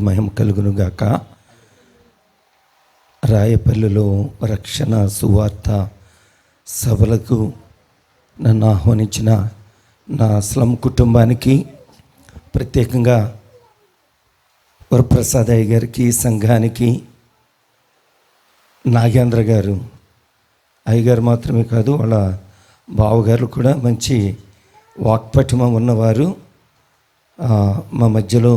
మహిమ కలుగునుగాక. రాయపల్లిలో రక్షణ సువార్త సభలకు నన్ను ఆహ్వానించిన నా స్లమ్ కుటుంబానికి, ప్రత్యేకంగా వరప్రసాద్ అయ్య గారికి, సంఘానికి, నాగేంద్ర గారు అయ్యగారు మాత్రమే కాదు, వాళ్ళ బావగారు కూడా మంచి వాక్పటిమ ఉన్నవారు, మా మధ్యలో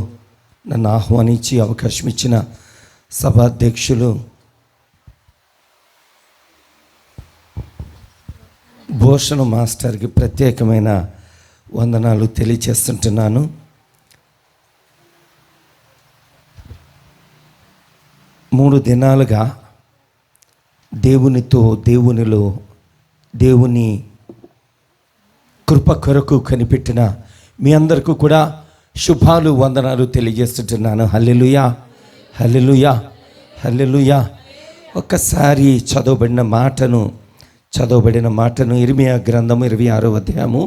నన్ను ఆహ్వానించి అవకాశం ఇచ్చిన సభాధ్యక్షులు భూషణ్ మాస్టర్కి ప్రత్యేకమైన వందనాలు తెలియచేస్తుంటున్నాను. మూడు దినాలుగా దేవునిలో దేవుని కృప కొరకు కనిపెట్టిన మీ అందరికీ కూడా శుభాలు, వందనాలు తెలియజేస్తుంటున్నాను. హల్లెలూయా, హల్లెలూయా, హల్లెలూయా. ఒక్కసారి చదవబడిన మాటను ఇర్మియా గ్రంథము 26వ అధ్యాయము,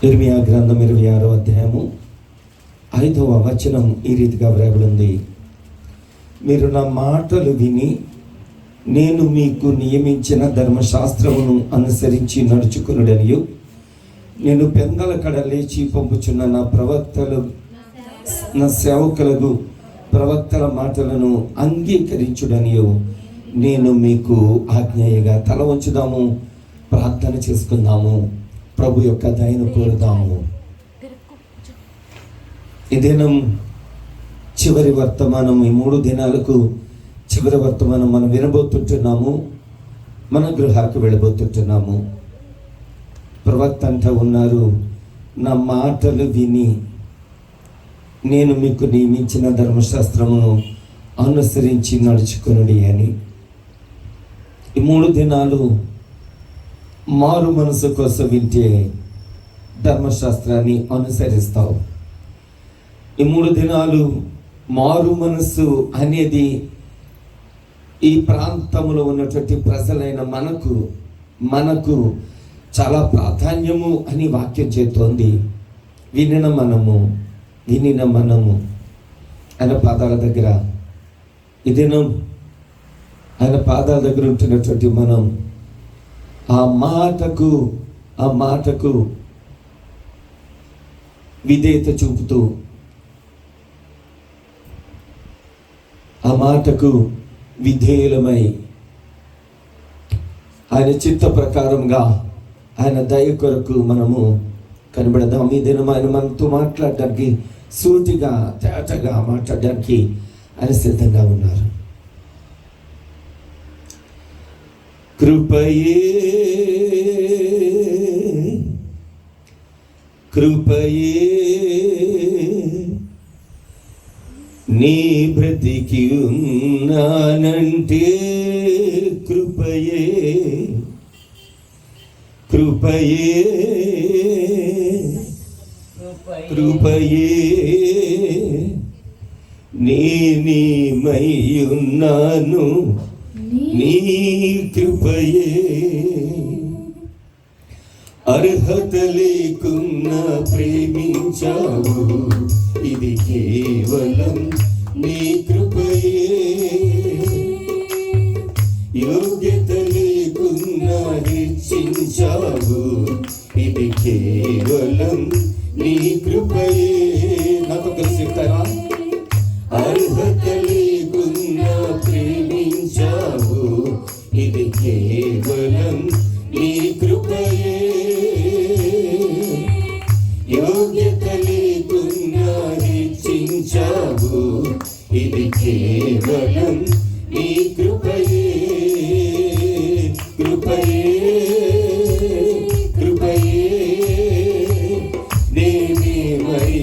ఇర్మియా గ్రంథం 26వ అధ్యాయము 5వ వచనం ఈ రీతిగా వ్రాయబడింది. మీరు నా మాటలు విని నేను మీకు నియమించిన ధర్మశాస్త్రమును అనుసరించి నడుచుకునుడనియు, నేను పెందల కడ లేచి పంపుచున్న నా సేవకులకు ప్రవక్తల మాటలను అంగీకరించుడనియు నేను మీకు ఆజ్ఞేయగా. తల వంచుదాము, ప్రార్థన చేసుకుందాము, ప్రభు యొక్క దయను కోరుదాము. ఈ దినం చివరి వర్తమానం, ఈ 3 దినాలకు చివరి వర్తమానం మనం వినబోతుంటున్నాము. మన గృహాలకు వెళ్ళబోతుంటున్నాము. ప్రవక్త అంతా ఉన్నారు, నా మాటలు విని నేను మీకు నియమించిన ధర్మశాస్త్రమును అనుసరించి నడుచుకునుడి అని. ఈ 3 దినాలు మారు మనసు కోసం వింటే ధర్మశాస్త్రాన్ని అనుసరిస్తావు. ఈ 3 దినాలు మారు మనసు అనేది ఈ ప్రాంతంలో ఉన్నటువంటి ప్రజలైన మనకు చాలా ప్రాధాన్యము అని వాక్యం చేస్తోంది. వినిన మనము ఆయన పాదాల దగ్గర, ఈ దినం ఆయన పాదాల దగ్గర ఉంటున్నటువంటి మనం ఆ మాటకు విధేయత చూపుతూ, ఆ మాటకు విధేయులమై ఆయన చిత్త ప్రకారంగా ఆయన దయ కొరకు మనము కనబడదాం. ఈ దినం ఆయన మనతో మాట్లాడడానికి, సూటిగా తేటగా మాట్లాడడానికి ఆయన సిద్ధంగా ఉన్నారు. కృపయే నీ బ్రతికి ఉన్నానంటే కృపయే నేనీమై ఉన్నాను నీ కృపయే. అర్హత లేకున్నా ప్రేమించావు, ఇది కేవలం నీ కృపయే. యోగ్యత లేకున్నా హెచ్చించావు, ఇది కేవలం నీ కృపయే. నాతో కలిసి చెప్తారా? అర్హత లేకున్నా ప్రేమించావు, ఇది కేవలం నీ కృపయే. యోగ్యత లేకున్నా హెచ్చించావు, ఇది కేవలం నీ కృపయే. నేనేమై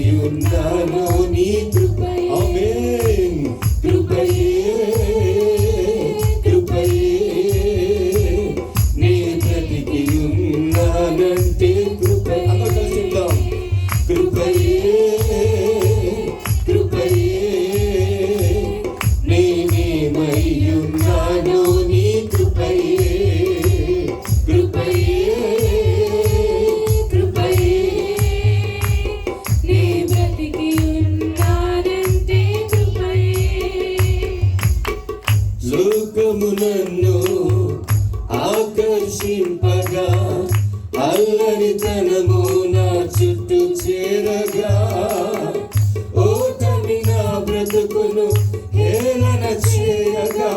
అల్లరితనము నా చుట్టూ చేరగా, ఓటమి నా బ్రతుకును హేళన చేయగా,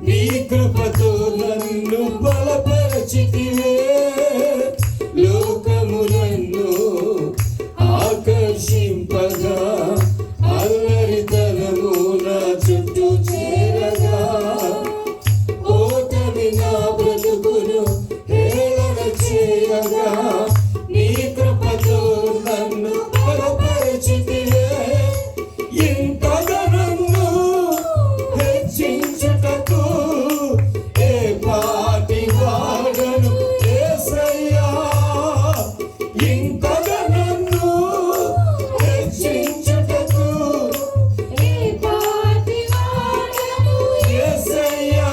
నీ కృపతో నన్ను బలపరచితివే. లోకము నన్ను ఆకర్షింపగా, అల్లరితనము నా చుట్టూ చేరగా, ఓటమి నా బ్రతుకును హేళన చేయగా, నీ కృపతో నన్ను బలపరచితివే. ఇంతగా నన్ను హెచ్చించుటకు ఏ పాటి వాడను యేసయ్యా. ఇంతగా నన్ను హెచ్చించుటకు ఏ పాటి వాడను యేసయ్యా.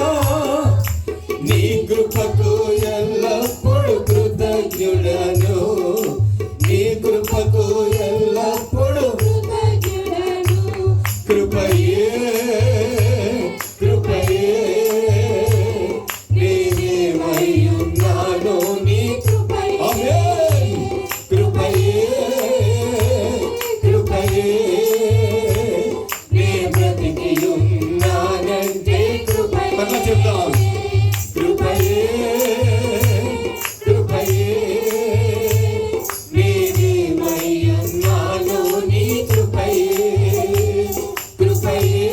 నీ కృపకు ఎల్లప్పుడు కృతజ్ఞుడను, నీ కృపకు ఎల్లప్పుడు కృతజ్ఞుడను. కృపయే కృపయే నేనేమై ఉన్నానో నీ కృపయే. కృపయే కృపయే నే బ్రతికి ఉన్నానంటే కృపయే. మళ్ళా చెప్తాం. కృపయే కృపయే నేనేమై ఉన్నానో నీ కృపయే. కృపయే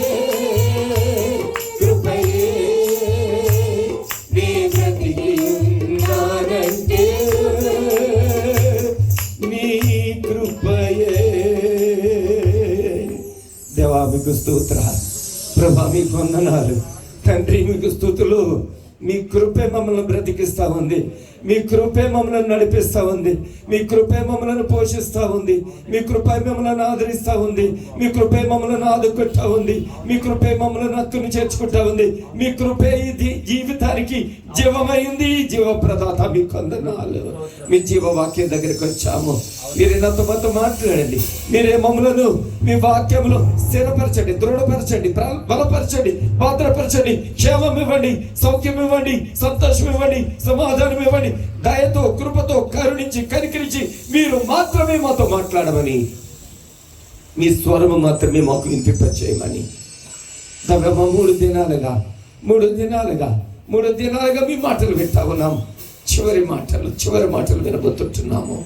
కృపయే నే బ్రతికి ఉన్నానంటే నీ కృపయే. దేవా మీకు స్తోత్రాలు, ప్రభా మీకు వందనాలు, తండ్రి మీకు స్తుతులు. మీ కృపే మమ్మల్ని బ్రతికిస్తా ఉంది, మీ కృపే మమ్మల్ని నడిపిస్తా ఉంది, మీ కృపే మమ్మల్ని పోషిస్తా ఉంది, మీ కృపే మమ్మల్ని ఆదరిస్తా ఉంది, మీ కృపే మమ్మల్ని ఆదుకుంటా ఉంది, మీ కృపే మమ్మల్ని హక్కును చేర్చుకుంటా ఉంది. మీ కృపే ఇది జీవితానికి జీవమైంది, జీవప్రదాత. మీకు వందనాలు. మీ జీవవాక్యం దగ్గరికి వచ్చాము, మీరే నాతో మాతో మాట్లాడండి. మీరే మమ్మలను మీ వాక్యములో స్థిరపరచండి, దృఢపరచండి, బలపరచండి, భద్రపరచండి, క్షేమం ఇవ్వండి, సౌఖ్యం ఇవ్వండి, సంతోషం ఇవ్వండి, సమాధానం ఇవ్వండి. దయతో కృపతో కరుణించి కనికరించి మీరు మాత్రమే మాతో మాట్లాడమని, మీ స్వరము మాత్రమే మాకు వినిపింపచేయమని. దగ్గర 3 దినాలుగా మీ మాటలు వింటా ఉన్నాం. చివరి మాటలు వినబోతుంటున్నాము.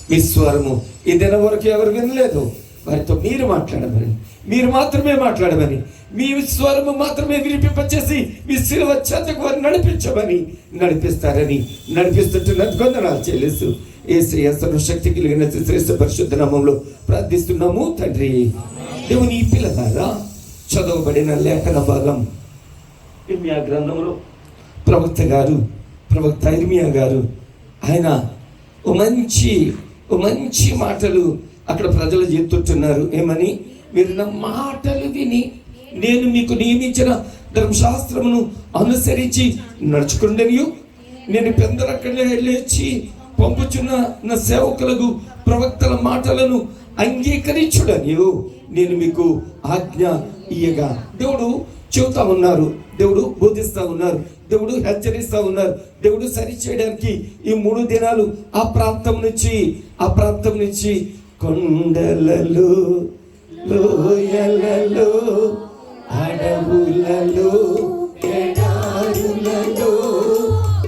మీ స్వరము ఈ దినం వరకు ఎవరు వినలేదు, వారితో మీరు మాట్లాడమని, మీరు మాత్రమే మాట్లాడమని, మీ స్వరము మాత్రమే వినిపింపచేసి మీ శిలువ చెంతకు వారు నడిపించమని, నడిపిస్తారని, నడిపిస్తుంటున్నందుకు వందనాలు చెల్లిస్తూ యేసయ్య సర్వశక్తి కలిగిన శ్రేష్ఠ పరిశుద్ధ నామములో ప్రార్థిస్తున్నాము తండ్రి. దేవుని పిల్లలారా, చదవబడిన లేఖన భాగం ఇర్మియా గ్రంథంలో ప్రవక్త ఇర్మియా గారు ఆయన ఓ మంచి మాటలు అక్కడ ప్రజలు చెప్తుంటున్నారు. ఏమని? మీరు నా మాటలు విని నేను మీకు నియమించిన ధర్మశాస్త్రమును అనుసరించి నడుచుకుండనియు, నేను పెందలక్కడే లేచి పంపుచున్న నా సేవకులకు ప్రవక్తల మాటలను అంగీకరించుడనియు నేను మీకు ఆజ్ఞ ఇయ్యగా. దేవుడు చెబుతా ఉన్నారు, దేవుడు బోధిస్తా ఉన్నారు, దేవుడు హెచ్చరిస్తా ఉన్నారు. దేవుడు సరి చేయడానికి ఈ 3 దినాలు ఆ ప్రాంతం నుంచి కొండలలో, లోయలలో, అడవులలో, ఎడారులలో,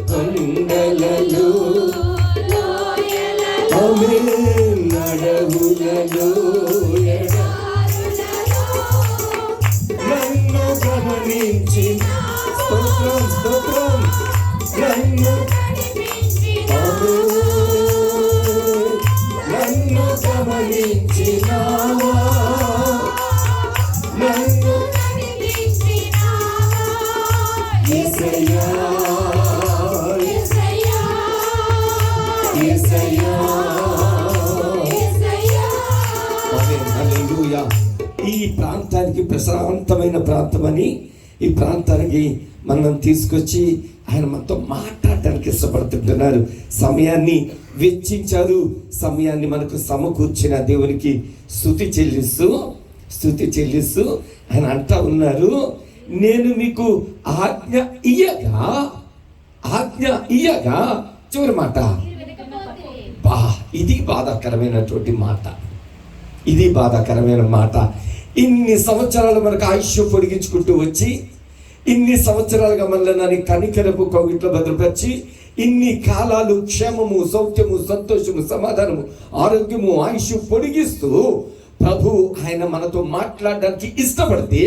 కొండలలో, అడవులలో, నన్ను గమనించి స్తోత్రం నన్ను గమనించినావా, నన్ను యేసయ్యా యేసయ్యా. హల్లెలూయా. ఈ ప్రాంతానికి ప్రశాంతమైన ప్రాంతం అని, ఈ ప్రాంతానికి మనం తీసుకొచ్చి ఆయన మనతో మాట్లాడటానికి ఇష్టపడుతుంటున్నారు. సమయాన్ని వెచ్చించారు, సమయాన్ని మనకు సమకూర్చిన దేవునికి స్తుతి చెల్లిస్తూ ఆయన అంటా ఉన్నారు, నేను మీకు ఆజ్ఞ ఇయ్యగా చివరి మాట ఇది బాధాకరమైనటువంటి మాట. ఇది బాధాకరమైన మాట. ఇన్ని సంవత్సరాలు మనకు ఆయుష్ పొడిగించుకుంటూ వచ్చి, ఇన్ని సంవత్సరాలుగా మనల్ని కనికరపు కౌగిట్లో భద్రపరిచి, ఇన్ని కాలాలు క్షేమము, సౌఖ్యము, సంతోషము, సమాధానము, ఆరోగ్యము, ఆయుష్ పొడిగిస్తూ ప్రభు ఆయన మనతో మాట్లాడడానికి ఇష్టపడితే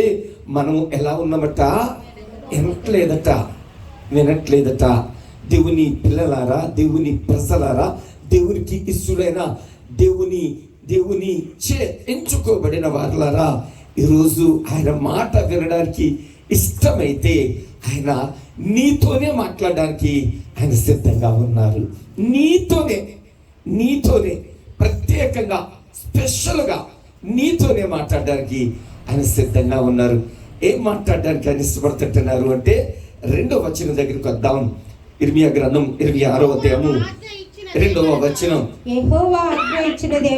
మనం ఎలా ఉన్నామట? వినట్లేదట. దేవుని పిల్లలారా, దేవుని ప్రజలారా, దేవునికి ఇష్టమైన దేవుని ఎంచుకోబడిన వారులారా, ఈరోజు ఆయన మాట వినడానికి ఇష్టమైతే ఆయన నీతోనే మాట్లాడడానికి ఆయన సిద్ధంగా ఉన్నారు. నీతోనే ప్రత్యేకంగా, స్పెషల్గా నీతోనే మాట్లాడడానికి ఆయన సిద్ధంగా ఉన్నారు. ఏం మాట్లాడడానికి ఆయన ఇష్టపడుతుంటున్నారు అంటే 2వ వచనం దగ్గరికి వద్దాం. ఇర్మియా గ్రంథం 26వ అధ్యాయము 2వ వచనం. యెహోవా ఆజ్ఞ ఇచ్చినది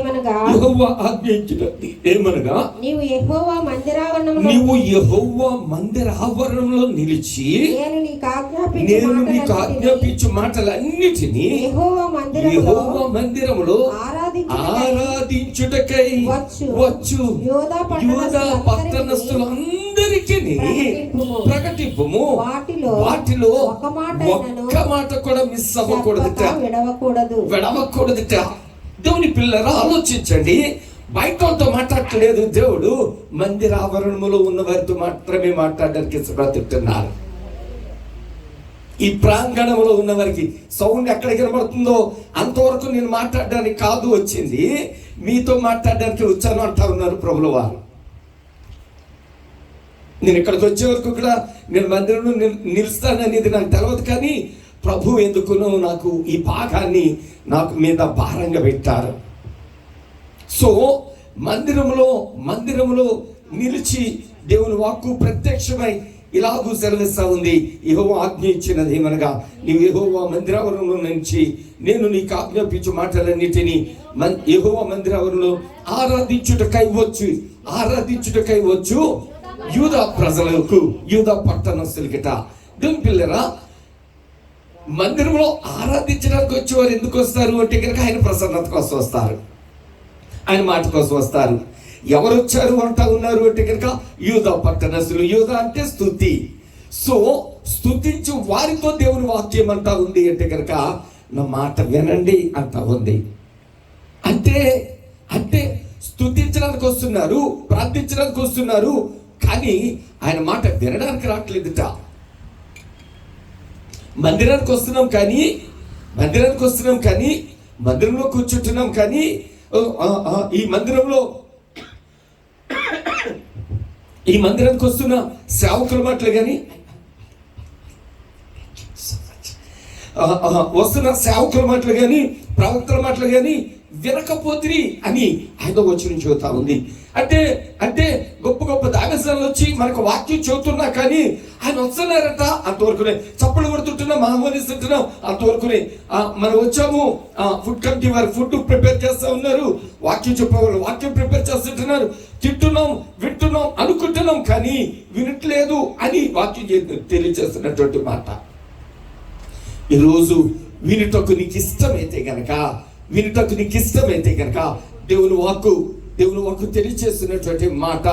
ఏమనగా నీవు యెహోవా మందిరావరణంలో నిలిచి నేను నీకు ఆజ్ఞాపించు మాటలన్నిటినీ యెహోవా మందిరములో ఆరాధించుటకై వచ్చు యూదా పట్టణస్థులందరికీ ప్రకటింపుము. వాటిలో ఒక్క మాట కూడా మిస్ అవ్వకూడదట, విడవకూడదట. దేవుని పిల్లరా, ఆలోచించండి. బయటతో మాట్లాడలేదు దేవుడు, మందిరావరణములో ఉన్న వారితో మాత్రమే మాట్లాడడానికి ఇష్టపడుతున్నారు. ఈ ప్రాంగణంలో ఉన్న వారికి సౌండ్ ఎక్కడ కనబడుతుందో అంతవరకు నేను మాట్లాడడానికి కాదు వచ్చింది, మీతో మాట్లాడడానికి వచ్చాను అంటా ఉన్నారు ప్రభుల వారు. నేను ఇక్కడికి వచ్చే వరకు కూడా నేను మందిరంలో నిలుస్తాననేది నాకు తెలియదు, కానీ ప్రభు ఎందుకునో నాకు ఈ భాగాన్ని నాకు మీద భారంగా పెట్టారు. సో మందిరంలో నిలిచి దేవుని వాక్కు ప్రత్యక్షమై ఇలాగూ సెలవిస్తా ఉంది. యెహోవా ఆజ్ఞ ఇచ్చినది ఏమనగా నీవు యెహోవా మందిరావరణంలో నుంచి నేను నీకు ఆజ్ఞాపించు మాటలన్నిటినీ యెహోవా మందిరావరణంలో ఆరాధించుటకై వచ్చు యూదా ప్రజలకు, యూదా పట్టణస్థులకిట. దేవుని పిల్లరా, మందిరంలో ఆరాధించడానికి వచ్చేవారు ఎందుకు వస్తారు అంటే కనుక ఆయన ప్రసన్నత కోసం వస్తారు, ఆయన మాట కోసం వస్తారు. ఎవరు వచ్చారు అంటా ఉన్నారు అంటే కనుక యూదా పట్టణస్థులు. యూదా అంటే స్తుతి. సో స్తుతించు వారితో దేవుని వాక్యం అంటా ఉంది అంటే కనుక నా మాట వినండి అంటా ఉంది. అంటే స్తుతించడానికి వస్తున్నారు, ప్రార్థించడానికి వస్తున్నారు, కానీ ఆయన మాట వినడానికి రావట్లేదుట. మందిరానికి వస్తున్నాం కానీ మందిరంలో కూర్చుంటున్నాం, కానీ ఈ మందిరానికి వస్తున్న సేవకుల మాటలు కానీ వస్తున్న సేవకుల మాటలు కానీ ప్రవక్తల మాటలు కానీ వినకపోతిరి అని 5వ వచనం చెబుతా ఉంది. అంటే గొప్ప దావెసాలు వచ్చి మనకు వాక్యం చెబుతున్నా కానీ ఆయన వస్తున్నారట అంతవరకునే, చప్పలు కొడుతుంటున్నాం, ఆహ్వానిస్తుంటున్నాం అంతవరకునే. మనం వచ్చాము, ఫుడ్ కమిటీ వారు ఫుడ్ ప్రిపేర్ చేస్తూ ఉన్నారు, వాక్యం చెప్పేవాళ్ళు వాక్యం ప్రిపేర్ చేస్తుంటున్నారు, తింటున్నాం, వింటున్నాం అనుకుంటున్నాం, కానీ వినట్లేదు అని వాక్యం తెలియజేస్తున్నటువంటి మాట. ఈరోజు వినుటకు నీకు ఇష్టమైతే గనక దేవుని వాక్కు తెలియజేస్తున్నటువంటి మాట,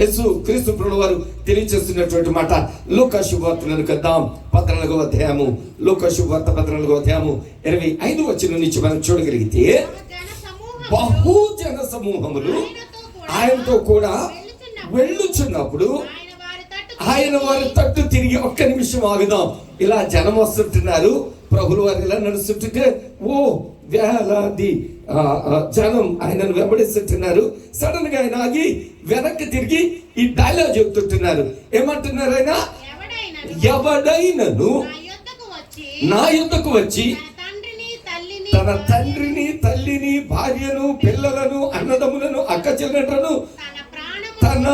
యేసు క్రీస్తు ప్రభువు వారు తెలియజేస్తున్నటువంటి మాట. లూకా శుభవార్తలను కద్దాం 14వ అధ్యాయము, లూకా శుభవార్త 14వ అధ్యాయము 25వ వచనం నుంచి మనం చూడగలిగితే, బహుజన సమూహములు ఆయనతో కూడా వెళ్ళుచున్నప్పుడు ఆయన వారి తట్టు తిరిగి, ఒక్క నిమిషం ఆగుదాం, ఇలా జనం వస్తుంటున్నారు, ప్రభులు వారు ఇలా నడుస్తుంటే వేలాది జనం ఆయనను వెంబడిస్తుంటున్నారు. సడన్ గా ఆయన ఆగి వెనక్కి తిరిగి ఈ డైలాగ్ చెబుతుంటున్నారు. ఏమంటున్నారు ఆయన? ఎవడైనను నా యొద్దకు వచ్చి తన తండ్రిని, తల్లిని, భార్యను, పిల్లలను, అన్నదమ్ములను, అక్క చెల్లెలను, తన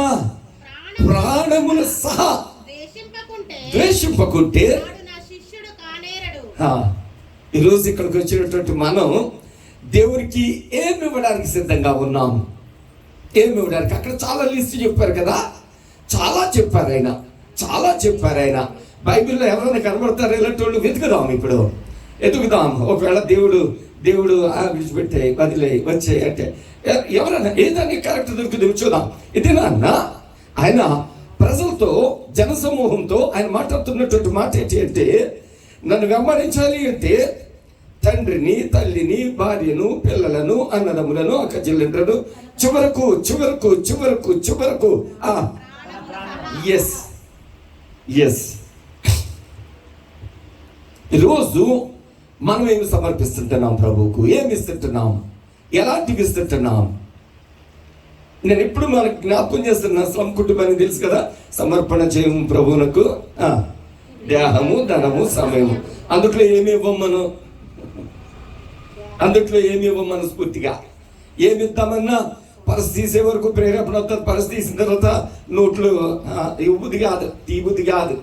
ప్రాణమును సహా ద్వేషింపకుంటే, ఈరోజు ఇక్కడికి వచ్చినటువంటి మనం దేవునికి ఏమి ఇవ్వడానికి సిద్ధంగా ఉన్నాం? ఏమి ఇవ్వడానికి? అక్కడ చాలా లిస్ట్ చెప్పారు కదా, చాలా చెప్పారు ఆయన. బైబిల్లో ఎవరైనా కనబడతారు ఇలాంటి వాళ్ళు? వెతుకుదాం, ఒకవేళ దేవుడు విడిచిపెట్టే వదిలే వచ్చే అంటే ఎవరైనా ఏదాన్ని క్యారెక్టర్ దొరుకుతుంది చూద్దాం. ఇదేనా అన్న ఆయన ప్రజలతో జనసమూహంతో ఆయన మాట్లాడుతున్నటువంటి మాట ఏంటి అంటే, నన్ను వెంబడించాలి అంటే తండ్రిని, తల్లిని, భార్యను, పిల్లలను, అన్నదమ్ములను, అక్క చెల్లెండ్రను చివరకు చివరకు చివరకు చివరకు ఎస్ ఈరోజు మనం ఏమి సమర్పిస్తుంటున్నాం ప్రభువుకు? ఏమి ఇస్తుంటున్నాం? ఎలాంటివి ఇస్తుంటున్నాం? నేను ఎప్పుడు మనకు జ్ఞాపకం చేస్తున్నా, శ్రమ కుటుంబానికి తెలుసు కదా, సమర్పణ చేయము ప్రభువునకు దేహము, ధనము, సమయము. అందుట్లో ఏమి ఇవ్వం మనం? అందుట్లో ఏమి ఇవ్వం మనస్ఫూర్తిగా? ఏమి ఇద్దామన్నా పరస తీసే వరకు ప్రేరేపణ అవుతుంది. పరస తీసిన తర్వాత నోట్లు ఇవ్వబుద్ధి కాదు, తీబుద్ధి కాదు.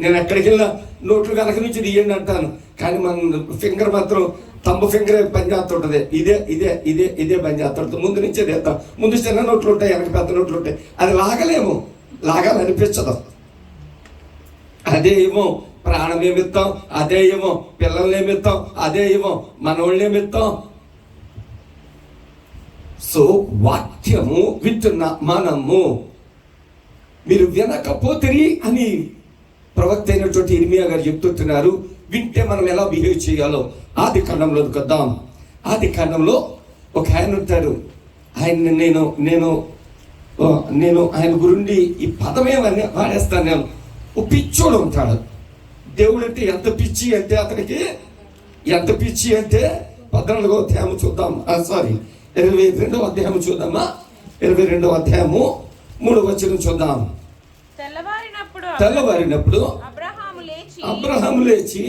నేను ఎక్కడికి వెళ్ళినా నోట్లు కనుక నుంచి తీయండి అంటాను, కానీ మన ఫింగర్ మాత్రం తంబు ఫింగర్ పని చేస్తుంటది. ఇదే ఇదే ఇదే ఇదే పని చేస్తుంటుంది. ముందు నుంచే తీస్తాం. ముందు చిన్న నోట్లు ఉంటాయి, వెనక పెద్ద నోట్లు ఉంటాయి. అది లాగలేము, లాగాలనిపించదు. అదే ఏమో ప్రాణం ఏమిస్తాం, అదే ఏమో పిల్లల్ని ఏమిస్తాం, అదే ఏమో మనోళ్ళని ఏమిస్తాం. సో వాక్యము వింటున్న మనము మీరు వినకపోతిరి అని ప్రవక్త అయినటువంటి ఇర్మియా గారు చెప్తుంటున్నారు. వింటే మనం ఎలా బిహేవ్ చేయాలో ఆది కాండంలో కొద్దాం. ఆది కాండంలో ఒక ఆయన ఉంటాడు. ఆయన నేను ఆయన గురుండి ఈ పదమేమని వాడేస్తాను. నేను ఓ పిచ్చోడు ఉంటాడు. దేవుడు అంటే ఎంత పిచ్చి అంటే అతనికి ఎంత పిచ్చి అంటే 14వ అధ్యాయం చూద్దాం. 22వ అధ్యాయం చూద్దామా? 22వ అధ్యాయము 3వ వచనం చూద్దాం. తెల్లవారినప్పుడు అబ్రహాము లేచి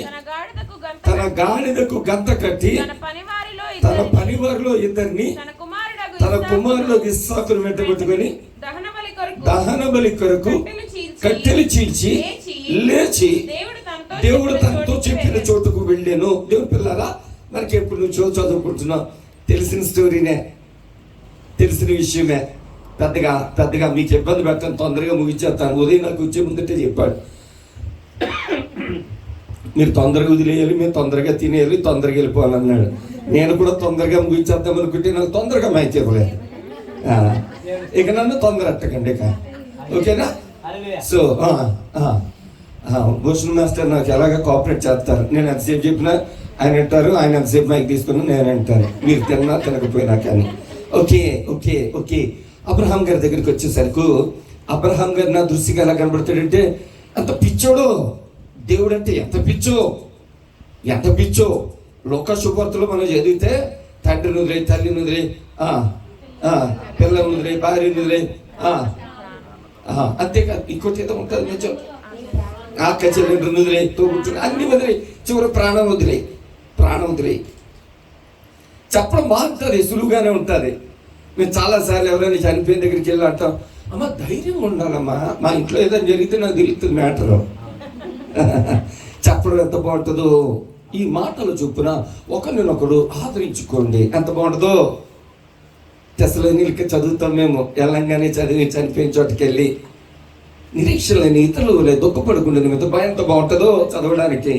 తన గాడిదకు గంత కట్టి తన పనివారిలో ఇద్దరిని తన కుమారుడు ఇస్సాకును వెంటబెట్టుకొని దహన బలి కొరకు కట్టెలు చీల్చి లేచి దేవుడు తనతో చెప్పిన చోటుకు వెళ్ళాను. దేవుని పిల్లరా, మనకి ఎప్పుడు నుంచో చదువుకుంటున్నాం, తెలిసిన స్టోరీనే, తెలిసిన విషయమే. పెద్దగా మీకు ఇబ్బంది పెట్టాను, తొందరగా ముగించేస్తాను. ఉదయం నాకు వచ్చే ముందంటే చెప్పాడు, మీరు తొందరగా వదిలేయాలి, మీరు తొందరగా తినేయాలి, తొందరగా వెళ్ళిపోవాలన్నాడు. నేను కూడా తొందరగా ముగించేద్దాం అనుకుంటే నాకు తొందరగా మైక్ ఇవ్వలేదు. ఇక నన్ను తొందర అట్టకండి ఇక, ఓకేనా? సో భూషణ్ మాస్టర్ నాకు ఎలాగ కోఆపరేట్ చేస్తారు. నేను ఎంతసేపు చెప్పినా ఆయన అంటారు, ఆయన ఎంతసేపు మైక్ తీసుకున్నా నేను అంటాను, మీరు తిన్నా తినకపోయినా కానీ. ఓకే అబ్రహాం గారి దగ్గరికి వచ్చేసరికి అబ్రహాం గారు నా దృష్టికి ఎలా కనబడతాడంటే, అంత పిచ్చోడు. దేవుడు అంటే ఎంత పిచ్చో. లోక శుభార్తలు మనం చదివితే తండ్రిని వదిలే, తల్లిని వదిలే, పిల్లలను వదిలే, భార్యను వదిలే, అంతేకాదు ఇంకోటి ఏదో ఉంటుంది నిజం, అక్క చెల్లెండ్రిని వదిలే, తోబుట్టుని అన్ని వదిలే, చివరి ప్రాణం వదిలే. చెప్పడం బాగుంటుంది, సులువుగానే ఉంటుంది. మేము చాలాసార్లు ఎవరైనా చనిపోయిన దగ్గరికి వెళ్ళి అంటాం, అమ్మ ధైర్యం ఉండాలమ్మా, మా ఇంట్లో ఏదైనా జరిగితే నాకు తెలుస్తుంది మ్యాటరు. చెప్పడం ఎంత బాగుంటుందో. ఈ మాటలు చొప్పున ఒకరినొకడు ఆదరించుకోండి, ఎంత బాగుంటుందో. తెస్సలోనికీయులకు చదువుతాం మేము, ఎల్లంగానే చదివి చనిపోయిన చోటుకి వెళ్ళి నిరీక్షణ లేని ఇతరులు దుఃఖపడకుండా ఎంత బాగుంటుందో చదవడానికి.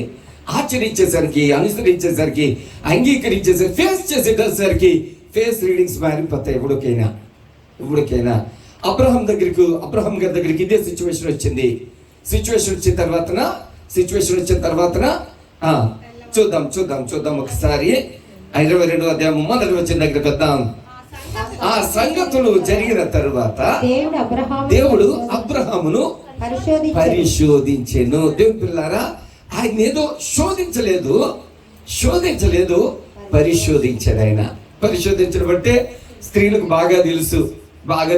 ఆచరించేసరికి, అనుసరించేసరికి, అంగీకరించేసరికి, ఫేస్ చేసేసరికి ఫేస్ రీడింగ్స్ మారిపోతాయి ఎవరికైనా. అబ్రహాం గారి దగ్గరికి ఇదే సిచ్యువేషన్ వచ్చింది. సిచ్యువేషన్ వచ్చిన తర్వాత చూద్దాం ఒకసారి. 22వ అధ్యాయం 1వ వచనం దగ్గరికి వద్దాం. ఆ సంగతులు జరిగిన తరువాత దేవుడు అబ్రహామును పరిశోధించెను. దేవుని పిల్లారా, ఆయన ఏదో శోధించలేదు, పరిశోధించాడు. ఆయన పరిశోధించడం అంటే స్త్రీలకు బాగా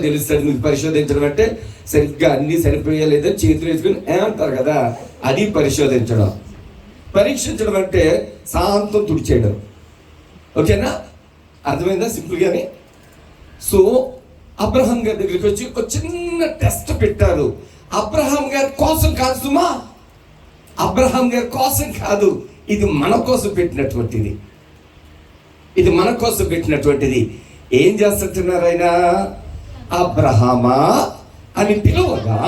తెలుస్తాడు. మీకు పరిశోధించడం అంటే సరిగ్గా అన్ని సరిపోయలేదని చేతులు వేసుకుని ఏమంటారు కదా, అది పరిశోధించడం. పరీక్షించడం అంటే శాంతం తుడిచేయడం. ఓకేనా? అర్థమైందా? సింపుల్గానే. సో అబ్రహాం గారి దగ్గరికి వచ్చి ఒక చిన్న టెస్ట్ పెట్టారు. అబ్రహాం గారి కోసం కాదు సుమా, అబ్రహాం గారి కోసం కాదు, ఇది మన కోసం పెట్టినటువంటిది. ఏం చేస్తున్నారు ఆయన? అబ్రహామా అని పిలువగా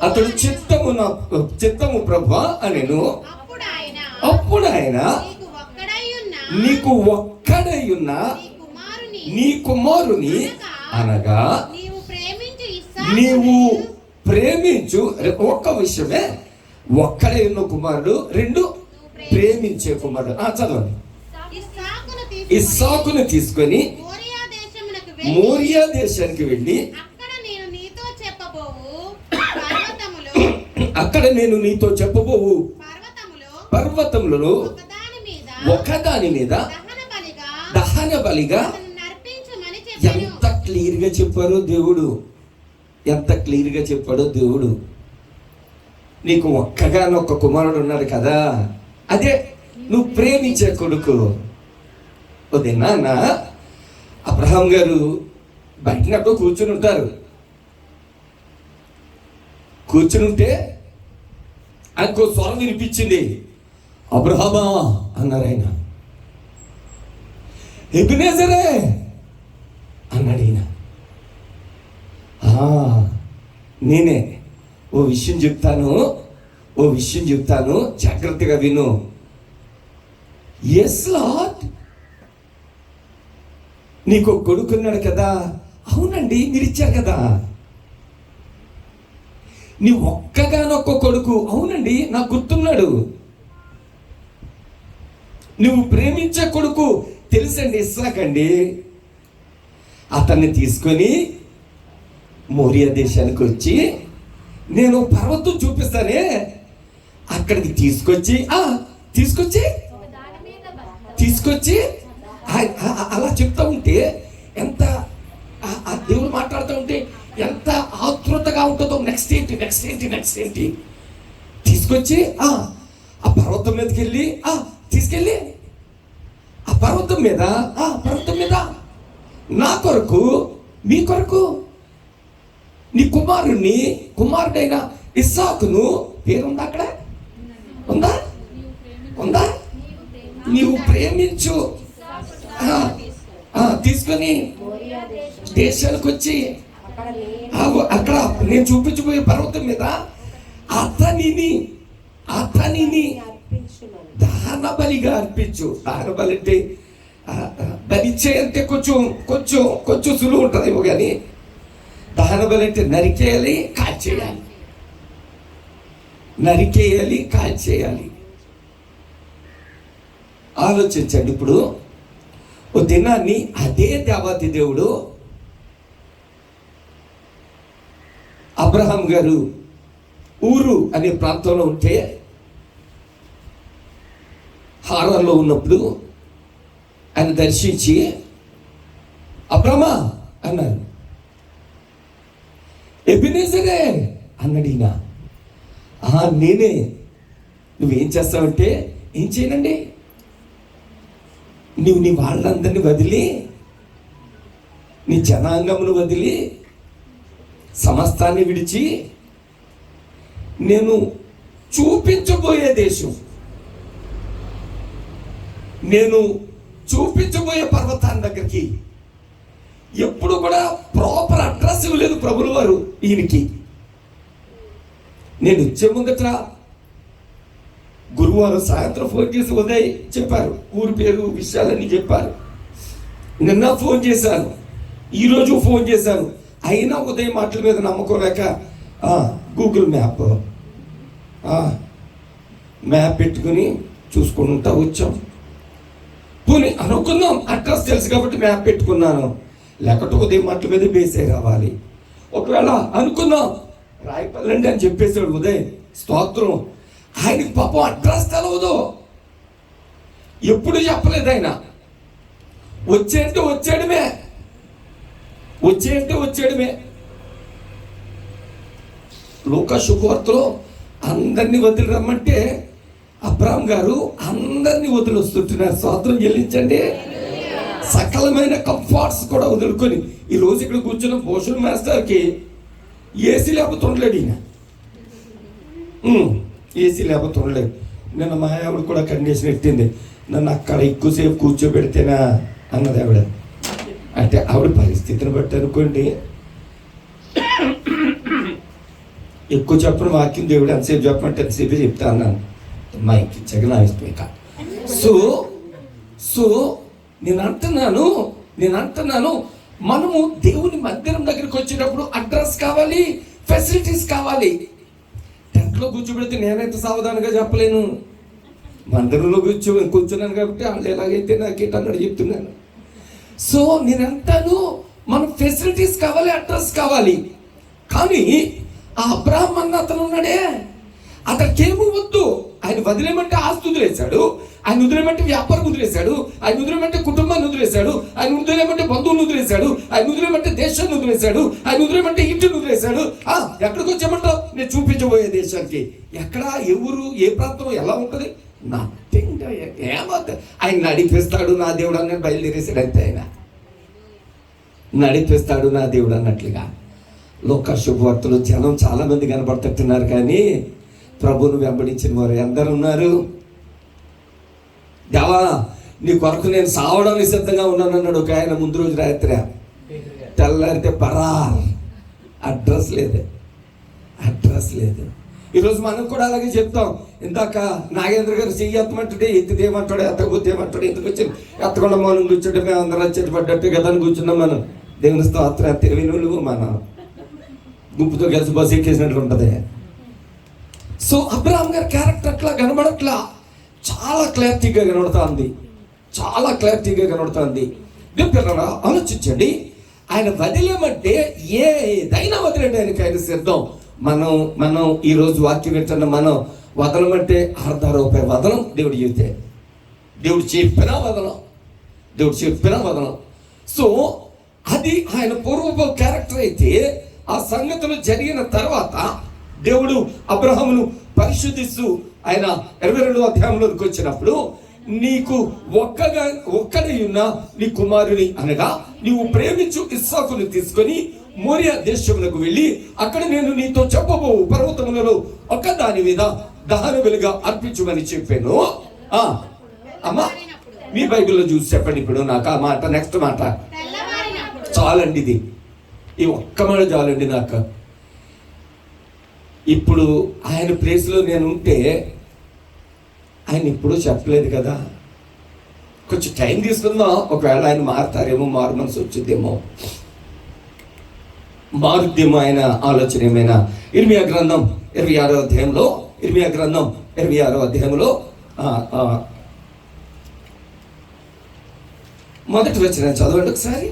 అతడు చిత్తము ప్రభువా అనెను. అప్పుడు ఆయన నీకు ఒక్కడై ఉన్న నీ కుమారుని అనగా నీవు ప్రేమించు. ఒక్క విషయమే, ఒక్కడే ఉన్న కుమారుడు, రెండు ప్రేమించే కుమారుడు. చదవండి. ఇస్సాకును తీసుకొని మోరియా దేశానికి వెళ్ళి అక్కడ నేను నీతో చెప్పబోవు పర్వతములలో ఒకదాని మీద దహన బలిగా. ఎంత క్లియర్ గా చెప్పారో దేవుడు, ఎంత క్లియర్ గా చెప్పాడో దేవుడు. నీకు ఒక్కగానొక్క కుమారుడు ఉన్నాడు కదా, అదే నువ్వు ప్రేమించే కొడుకు. అదే నాన్న అబ్రహాం గారు బయటనట్టు కూర్చుని ఉంటారు. కూర్చుని ఉంటే ఆయనకు స్వరం వినిపించింది. అబ్రహామా అన్నారు ఆయన. ఎబినేజరే అన్నాడు ఈయన. నేనే. ఓ విషయం చెప్తాను, జాగ్రత్తగా విను. ఎస్ లార్డ్, నీకు కొడుకున్నాడు కదా. అవునండి, మీరు ఇచ్చారు కదా. నీ ఒక్కగానొక్క కొడుకు. అవునండి, నాకు గుర్తున్నాడు. నువ్వు ప్రేమించే కొడుకు తెలుసండి, ఇస్సాకండి. అతన్ని తీసుకొని మోరియా దేశానికి వచ్చి నేను పర్వతం చూపిస్తానే, అక్కడికి తీసుకొచ్చి అలా చెప్తా ఉంటే ఎంత ఆ దేవుడు మాట్లాడుతూ ఉంటే ఎంత ఆతృతగా ఉంటుందో. నెక్స్ట్ ఏంటి తీసుకొచ్చి ఆ పర్వతం మీదకి వెళ్ళి తీసుకెళ్ళి ఆ పర్వతం మీద నా కొరకు, మీ కొరకు, నీ కుమారుడైన ఇస్సాకును, పేరుందా అక్కడ? ఉందా? నీవు ప్రేమించు. తీసుకొని దేశానికి వచ్చి అక్కడ నేను చూపించబోయే పర్వతం మీద అతనిని దహన బలిగా అర్పించు. దహన బలి అంటే బలిచ్చే అంటే కొంచెం సులువు ఉంటుందేమో కానీ దహన బలి అంటే నరికేయాలి, కాల్చేయాలి. ఆలోచించండి. ఇప్పుడు ఓ దినాన్ని అదే దేవాతి దేవుడు అబ్రహాం గారు ఊరు అనే ప్రాంతంలో ఉంటే, హారాన్లో ఉన్నప్పుడు ఆయన దర్శించి అబ్రహ్మా అన్నారు. ఎబినేజరే అన్నాడు ఈయన. నేనే. నువ్వేం చేస్తావంటే, ఏం చేయనండి, నువ్వు నీ వాళ్ళందరినీ వదిలి, నీ జనాంగమును వదిలి, సమస్తాన్ని విడిచి నేను చూపించబోయే దేశం, నేను చూపించబోయే పర్వతాన్ని దగ్గరికి. ఎప్పుడు కూడా ప్రాపర్ అడ్రస్ ఇవ్వలేదు ప్రభుల వారు ఈయనకి. నేను వచ్చే ముందట గురువారం సాయంత్రం ఫోన్ చేసి ఉదయ్ చెప్పారు, ఊరి పేరు విషయాలన్నీ చెప్పారు. నిన్న ఫోన్ చేశాను, ఈరోజు ఫోన్ చేశాను. అయినా ఉదయం మాటల మీద నమ్మకం లేక గూగుల్ మ్యాప్ పెట్టుకుని చూసుకుంటా వచ్చాం. పోనీ అనుకున్నాం, అడ్రస్ తెలుసు కాబట్టి మ్యాప్ పెట్టుకున్నాను, లేకపోతే ఉదయం మాటల మీద బేసే కావాలి. ఒకవేళ అనుకున్నాం రాయపల్లండి అని చెప్పేశాడు ఉదయ్, స్తోత్రం. ఆయనకి పాపం అడ్రస్ తెలవదు, ఎప్పుడు చెప్పలేదు ఆయన. వచ్చేయంటే వచ్చేయడమే. లూకా శుభవార్తలో అందరినీ వదిలి రమ్మంటే అబ్రహాం గారు అందరినీ వదిలి వస్తుంటున్నారు. స్తోత్రం చెల్లించండి. సకలమైన కంఫర్ట్స్ కూడా వదులుకొని ఈ రోజు ఇక్కడ కూర్చున్న భూషణ్ మాస్టర్కి ఏసీ లేకపోతే ఉండలేడు ఈయన. ఏసీ లేకపోతే ఉండలేదు. నిన్న మా ఆవిడ కూడా కండిషన్ ఎట్టింది, నన్ను అక్కడ ఎక్కువసేపు కూర్చోబెడితేనా అన్నది ఆవిడ. అంటే ఆవిడ పరిస్థితిని బట్టి అనుకోండి, ఎక్కువ చెప్పిన వాక్యం దేవుడు ఎంతసేపు చెప్పమంటే ఎంతసేపు చెప్తా అన్నాను. మైక్ ఇచ్చాక నా ఇష్టమే. సో నేను అంటున్నాను మనము దేవుని మందిరం దగ్గరికి వచ్చేటప్పుడు అడ్రస్ కావాలి, ఫెసిలిటీస్ కావాలి. టెంట్లో కూర్చోబెడితే నేనైతే సావధానంగా చెప్పలేను, మందిరంలో కూర్చున్నాను కాబట్టి వాళ్ళు ఎలాగైతే నాకేటన్నాడు చెప్తున్నాను. సో నేను అంటాను మన ఫెసిలిటీస్ కావాలి, అడ్రస్ కావాలి. కానీ ఆ అబ్రాహాం అన్న అతను ఉన్నాడే, అతనికేమీ వద్దు. ఆయన వదిలేమంటే ఆస్తి వదిలేశాడు, ఆయన వదిలేమంటే వ్యాపారం వదిలేశాడు, ఆయన వదిలేమంటే కుటుంబాన్ని వదిలేశాడు, ఆయన వదిలేమంటే బంధువులు వదిలేశాడు, ఆయన వదిలేమంటే దేశాన్ని వదిలేశాడు, ఆయన వదిలేమంటే ఇంటిని వదిలేశాడు. ఎక్కడికి వచ్చామంటావు? నేను చూపించబోయే దేశానికి. ఎక్కడ, ఎవరు, ఏ ప్రాంతం, ఎలా ఉంటుంది నథింగ్. ఏమవుతుంది? ఆయన నడిపిస్తాడు నా దేవుడు అన్నట్టు బయలుదేరేసాడు అంతే. ఆయన నడిపిస్తాడు నా దేవుడు అన్నట్లుగా. లోక శుభవార్తలు జనం చాలా మంది కనబడుతున్నారు, కానీ ప్రభువును వెంబడించిన వారు ఎందరు ఉన్నారు? దేవా నీ కొరకు నేను సావడానికి సిద్ధంగా ఉన్నాను అన్నాడు ఒక ఆయన ముందు రోజు రాత్రి. తెల్లారితే పరార్, అడ్రస్ లేదు. ఈరోజు మనం కూడా అలాగే చెప్తాం. ఇందాక నాగేంద్ర గారు చెయ్యి ఎత్తమంటుంటే ఎత్తిదేమంటాడు, ఎత్తకపోతే ఏమంటాడు, ఎందుకు వచ్చి ఎత్తకుండా మనం కూర్చుంటే మేము అందరం చెట్టుపడ్డట్టు కదా అని కూర్చున్నాం. మనం దేవుని స్తోత్రం తెలివి నువ్వు మన గుంపుతో కలిసి బస్సు ఎక్కేసినట్లు ఉంటుంది. సో అబ్రహాం గారి క్యారెక్టర్ అట్లా కనబడట్లా, చాలా క్లారిటీగా కనబడుతుంది. పిల్లరా ఆలోచించండి, ఆయన వదిలేమంటే ఏదైనా వదిలేండి, ఆయన సిద్ధం. మనం ఈరోజు వాక్యం ఏంటన్నా, మనం వదలమంటే ₹1,000 వదలం. దేవుడు చెబితే, దేవుడు చెప్పినా వదలం. సో అది ఆయన పూర్వపు క్యారెక్టర్ అయితే, ఆ సంగతులు జరిగిన తర్వాత దేవుడు అబ్రహామును పరిశుద్ధిస్తూ ఆయన 22వ అధ్యాయంలోకి వచ్చినప్పుడు, నీకు ఒక్కడై ఉన్న నీ కుమారుని అనగా నీవు ప్రేమించు ఇస్సాకును తీసుకొని మోరియా దేశములకు వెళ్ళి అక్కడ నేను నీతో చెప్పబో పర్వతములలో ఒక దాని మీద దహన బలిగా అర్పించమని చెప్పాను. అమ్మా మీ బైబిల్లో చూసి చెప్పండి ఇప్పుడు నాకు ఆ మాట. నెక్స్ట్ మాట చాలండి, ఇది ఈ ఒక్క మాట చాలండి నాకు. ఇప్పుడు ఆయన ప్లేస్లో నేను ఉంటే ఆయన ఇప్పుడు చెప్పలేదు కదా, కొంచెం టైం తీసుకుందాం. ఒకవేళ ఆయన మారుతారేమో, మారు మనసు వచ్చిద్దేమో, మారుద్దేమో ఆయన ఆలోచన ఏమైనా. ఇర్మియా గ్రంథం 26వ అధ్యాయంలో మొదటి వచనం చదవండి ఒకసారి.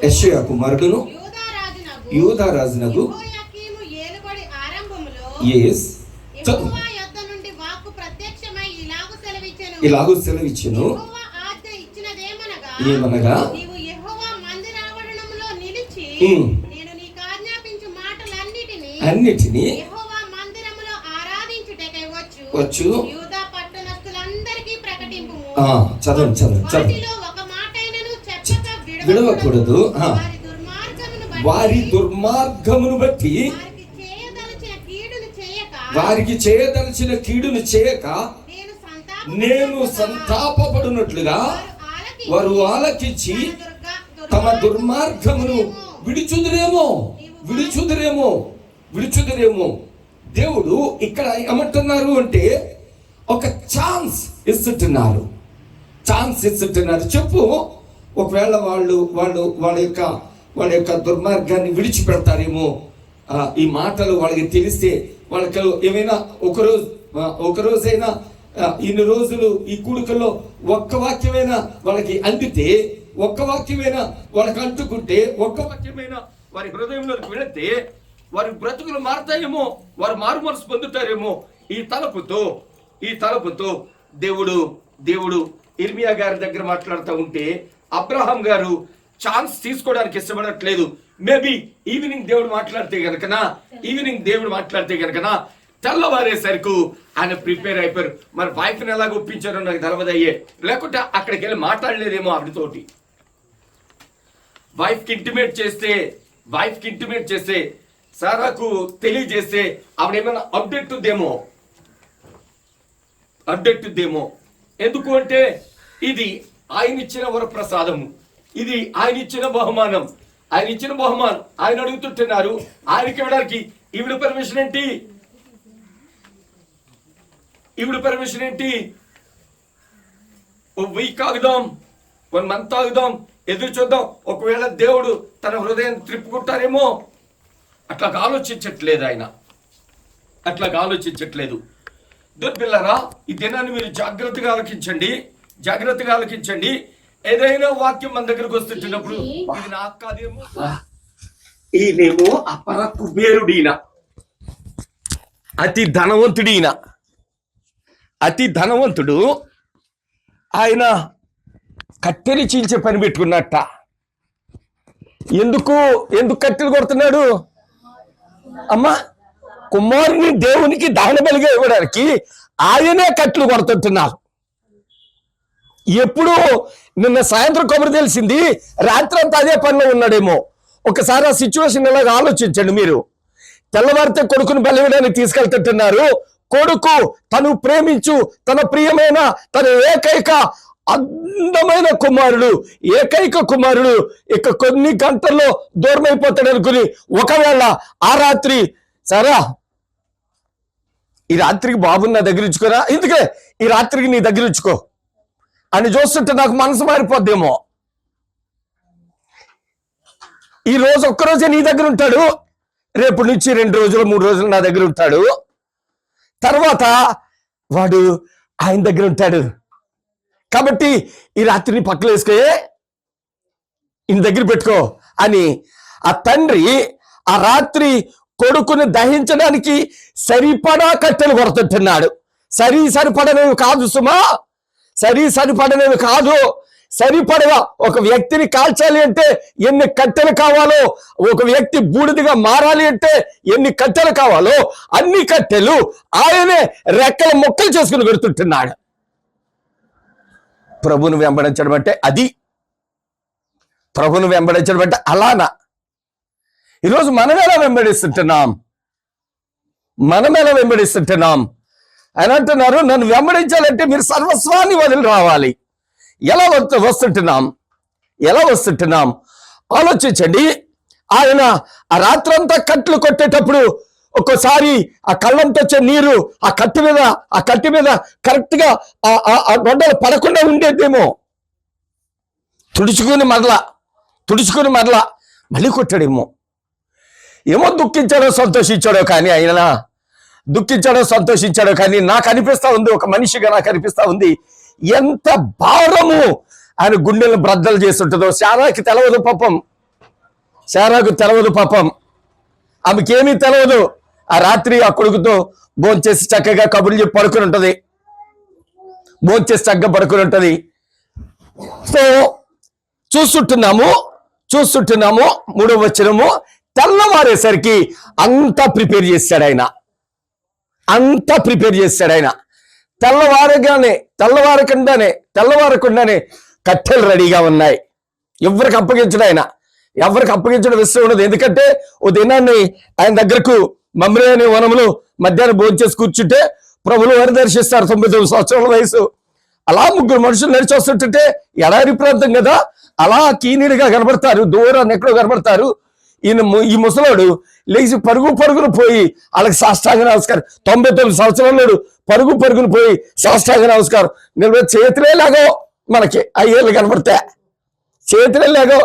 యెషయా కుమారుడును యూదా రాజునకు ఇలాగూ సెలవిచ్చెను, ఏమనగా అన్నిటినీ వచ్చు. చదవండి. విడవకూడదు. వారి దుర్మార్గమును బట్టి వారికి చేయదలిచిన కీడును చేయక నేను సంతాపపడినట్లుగా వారు ఆలకించి తమ దుర్మార్గమును విడుచుదురేమో. దేవుడు ఇక్కడ ఏమంటున్నారు అంటే, ఒక ఛాన్స్ ఇస్తున్నారు. చెప్పు, ఒకవేళ వాళ్ళ యొక్క దుర్మార్గాన్ని విడిచిపెడతారేమో. ఈ మాటలు వాళ్ళకి తెలిస్తే, వాళ్ళకి ఏమైనా ఒకరోజైనా ఇన్ని రోజులు ఈ కూడికల్లో ఒక్క వాక్యమైనా వాళ్ళకి అందితే, ఒక్క వాక్యమైనా వాళ్ళకి అంటుకుంటే, ఒక్క వాక్యమైనా వారి హృదయంలోకి వెళితే వారి బ్రతుకులు మారుతాయేమో, వారు మారు మనసు పొందుతారేమో. ఈ తలపుతో దేవుడు ఇర్మియా గారి దగ్గర మాట్లాడుతూ ఉంటే అబ్రహాం గారు ఛాన్స్ తీసుకోవడానికి ఇష్టపడట్లేదు. మేబీ ఈవినింగ్ దేవుడు మాట్లాడితే గనకనా తెల్లవారేసరికి ఆయన ప్రిపేర్ అయిపోయారు. మరి వైఫ్ని ఎలాగ ఒప్పించారో నాకు తెలవదయ్యే, లేకుంటే అక్కడికి వెళ్ళి మాట్లాడలేదేమో ఆవిడతోటి. వైఫ్కి ఇంటిమేట్ చేస్తే సారాకు తెలియజేస్తే ఆవిడ ఏమైనా అప్డేట్ ఉందేమో. ఎందుకు అంటే ఇది ఆయన ఇచ్చిన వరప్రసాదము, ఇది ఆయన ఇచ్చిన బహుమానం. ఆయన అడుగుతుంటున్నారు, ఆయనకి ఇవ్వడానికి ఈవిడ పర్మిషన్ ఏంటి? వీక్ ఆగుదాం, 1 మంత్ ఆగుదాం, ఎదురు చూద్దాం, ఒకవేళ దేవుడు తన హృదయం త్రిప్పుకుంటారేమో. అట్లాగా ఆలోచించట్లేదు ఆయన, అట్లాగా ఆలోచించట్లేదు. దుర్పిల్లరా, ఈ దినాన్ని మీరు జాగ్రత్తగా ఆలోచించండి. ఏదైనా వాక్యం మన దగ్గరకు వస్తుంటున్నప్పుడు ఇది నాకు కాదేమో, ఈయనేమో అపర కుబేరుడీన, అతి ధనవంతుడు. ఆయన కట్టెలు చీల్చే పని పెట్టుకున్నట్ట. ఎందుకు కట్టెలు కొడుతున్నాడు? అమ్మా, కుమారుని దేవునికి దహన బలిగా ఇవ్వడానికి ఆయనే కట్టెలు కొడుతుంటున్నారు. ఎప్పుడు నిన్న సాయంత్రం కబురు తెలిసింది, రాత్రి అంతా అదే పనిలో ఉన్నాడేమో. ఒకసారి ఆ సిచ్యువేషన్ ఇలాగ ఆలోచించండి మీరు. తెల్లవారితే కొడుకును బలివ్వడానికి తీసుకెళ్తుంటున్నారు. కొడుకు తను ప్రేమించు, తన ప్రియమైన, తన ఏకైక అందమైన కుమారుడు ఇక కొన్ని గంటల్లో దూరం అయిపోతాడు అనుకుని, ఒకవేళ ఆ రాత్రి సరా ఈ రాత్రికి బాబుని నా దగ్గర ఉంచుకోరా, ఎందుకే ఈ రాత్రికి నీ దగ్గర ఉంచుకో అని చూస్తుంటే నాకు మనసు మారిపోద్దేమో. ఈ రోజు ఒక్కరోజే నీ దగ్గర ఉంటాడు, రేపు నుంచి 2 రోజులు 3 రోజులు నా దగ్గర ఉంటాడు, తర్వాత వాడు ఆయన దగ్గర ఉంటాడు. కాబట్టి ఈ రాత్రిని పక్కన వేసుకో, ఈయన దగ్గర పెట్టుకో అని ఆ తండ్రి ఆ రాత్రి కొడుకుని దహించడానికి సరిపడా కట్టెలు కొడుతుంటున్నాడు. సరిపడనేవి కాదు సుమా, సరిపడనేవి కాదు. సరిపడగా ఒక వ్యక్తిని కాల్చాలి అంటే ఎన్ని కట్టెలు కావాలో, ఒక వ్యక్తి బూడిదగా మారాలి అంటే ఎన్ని కట్టెలు కావాలో అన్ని కట్టెలు ఆయనే రెక్కల ముక్కలు చేసుకుని పెడుతుంటున్నాడు. ప్రభుని వెంబడించడం అంటే అది. ప్రభుని వెంబడించడం అంటే అలానా. ఈరోజు మనం ఎలా వెంబడిస్తుంటున్నాం? ఆయన అంటున్నారు, నన్ను వెంబడించాలంటే మీరు సర్వస్వాన్ని వదిలి రావాలి. ఎలా వస్తుంటున్నాం ఆలోచించండి. ఆయన ఆ రాత్రంతా కట్లు కొట్టేటప్పుడు ఒక్కోసారి ఆ కళ్ళంతో వచ్చే నీరు ఆ కత్తి మీద కరెక్ట్ గా ఆ గొడ్డలు పడకుండా ఉండేదేమో. తుడుచుకుని మరలా మళ్ళీ కొట్టాడేమో. ఏమో దుఃఖించాడో సంతోషించాడో కానీ నాకు అనిపిస్తా ఉంది, ఒక మనిషిగా నాకు అనిపిస్తా ఉంది, ఎంత భారము ఆయన గుండెలను బ్రద్దలు చేస్తుంటుందో. శారాకు తెలవదు పాపం, ఆమెకేమీ తెలవదు. ఆ రాత్రి ఆ కొడుకుతో భోంచేసి చక్కగా కబుర్లు చెప్పి పడుకుని ఉంటుంది. సో చూస్తుంటున్నాము 3వ వచనము, తెల్లవారేసరికి అంతా ప్రిపేర్ చేశాడు ఆయన. తెల్లవారకుండానే కట్టెలు రెడీగా ఉన్నాయి. ఎవరికి అప్పగించడం ఇష్టం ఉండదు. ఎందుకంటే ఓ దినాన్ని ఆయన దగ్గరకు మమ్రే అనే వనములో మధ్యాహ్నం భోంచేసి కూర్చుంటే ప్రభులు వారు దర్శిస్తారు. 99 సంవత్సరాల వయసు. అలా 3 మనుషులు నడిచి వస్తుంటే, ఎడారి ప్రాంతం కదా, అలా కీనీడిగా కనబడతారు, దూరాన్ని ఎక్కడో కనబడతారు. ఈ ముసలోడు లేచి పరుగును పోయి వాళ్ళకి సాష్టాంగ నమస్కారం. 99 సంవత్సరాలు పరుగును పోయి సాష్టాంగ నమస్కారం నిలబడి, చేతులే లాగో మనకి 5 ఏళ్ళు కనబడతా, చేతులే లాగో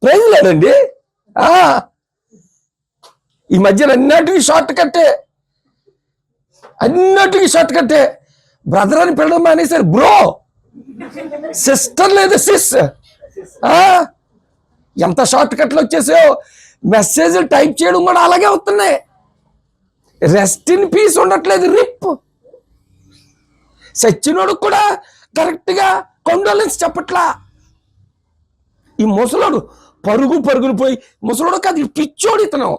ప్రైజ్లాడండి. ఈ మధ్యన అన్నిటికీ షార్ట్ కట్టే బ్రదర్ అని పిలవడం మానేశారు. బ్రో, సిస్టర్ లేదు, సిస్. ఎంత షార్ట్ కట్లు వచ్చేసాయో. మెసేజ్ టైప్ చేయడం కూడా అలాగే అవుతున్నాయి. రెస్ట్ ఇన్ పీస్ ఉండట్లేదు. రిప్ సచ్చినోడు కూడా కరెక్ట్ గా కొండోలెన్స్ చెప్పట్లా. ఈ ముసలోడు పరుగును పోయి, ముసలోడు కాదు, పిచ్చోడు. ఇతను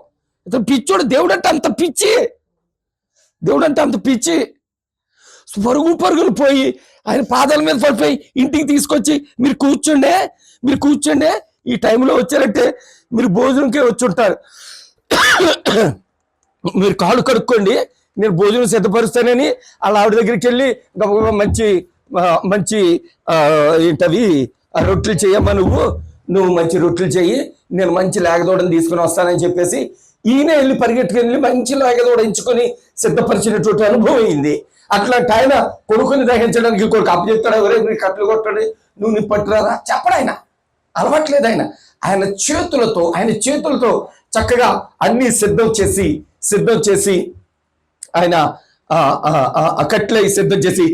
పిచ్చోడు. దేవుడు అంటే అంత పిచ్చి. పరుగును పోయి ఆయన పాదాల మీద పడిపోయి ఇంటికి తీసుకొచ్చి, మీరు కూర్చోండే ఈ టైంలో వచ్చారంటే మీరు భోజనంకే వచ్చి ఉంటారు, మీరు కాళ్ళు కడుక్కోండి, నేను భోజనం సిద్ధపరుస్తానని వాళ్ళ ఆవిడ దగ్గరికి వెళ్ళి మంచి ఏంటవి రొట్టెలు చేయమ్మా, నువ్వు మంచి రొట్టెలు చెయ్యి, నేను మంచి లేగదోడని తీసుకుని వస్తానని చెప్పేసి ఈయన వెళ్ళి పరిగెట్టుకెళ్ళి మంచి లేగదోడ ఎంచుకొని సిద్ధపరిచినటువంటి అనుభవం అయింది. అట్లాంటి ఆయన కొడుకుని దహించడానికి కొడుకు అప్పు చెప్తాడు, ఎవరే నీ కట్లు కొట్టాడు, నువ్వు నీ పట్టురారా చెప్పడు. ఆయన అలవాట్లేదు. ఆయన చేతులతో చక్కగా అన్ని సిద్ధం చేసి ఆయన కట్లే సిద్ధం చేసి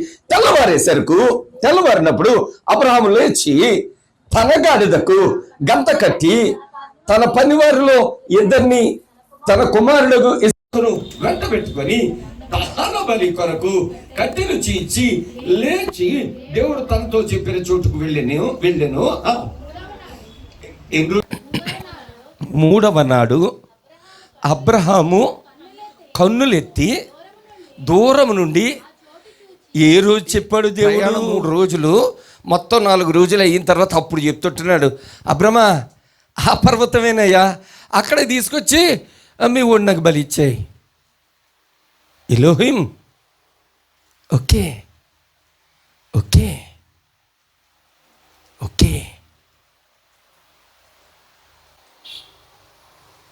తెల్లవారినప్పుడు అబ్రహాము లేచి తన గాడిదకు గంత కట్టి తన పనివారిలో ఇద్దరిని తన కుమారుడు ఇస్సాకును వెంట పెట్టుకొని దహన బలి కొరకు కట్టెలు చీల్చి లేచి దేవుడు తనతో చెప్పిన చోటుకు వెళ్ళాను. మూడవ నాడు అబ్రహాము కన్నులెత్తి దూరం నుండి, ఏ రోజు చెప్పాడు దేవుడు? 3 రోజులు, మొత్తం 4 రోజులు అయిన తర్వాత అప్పుడు చెప్తుంటున్నాడు, అబ్రహ్మా ఆ పర్వతమేనయ్యా, అక్కడ తీసుకొచ్చి మీ ఒండకు బలి ఇచ్చాయి. ఎలోహిం ఓకే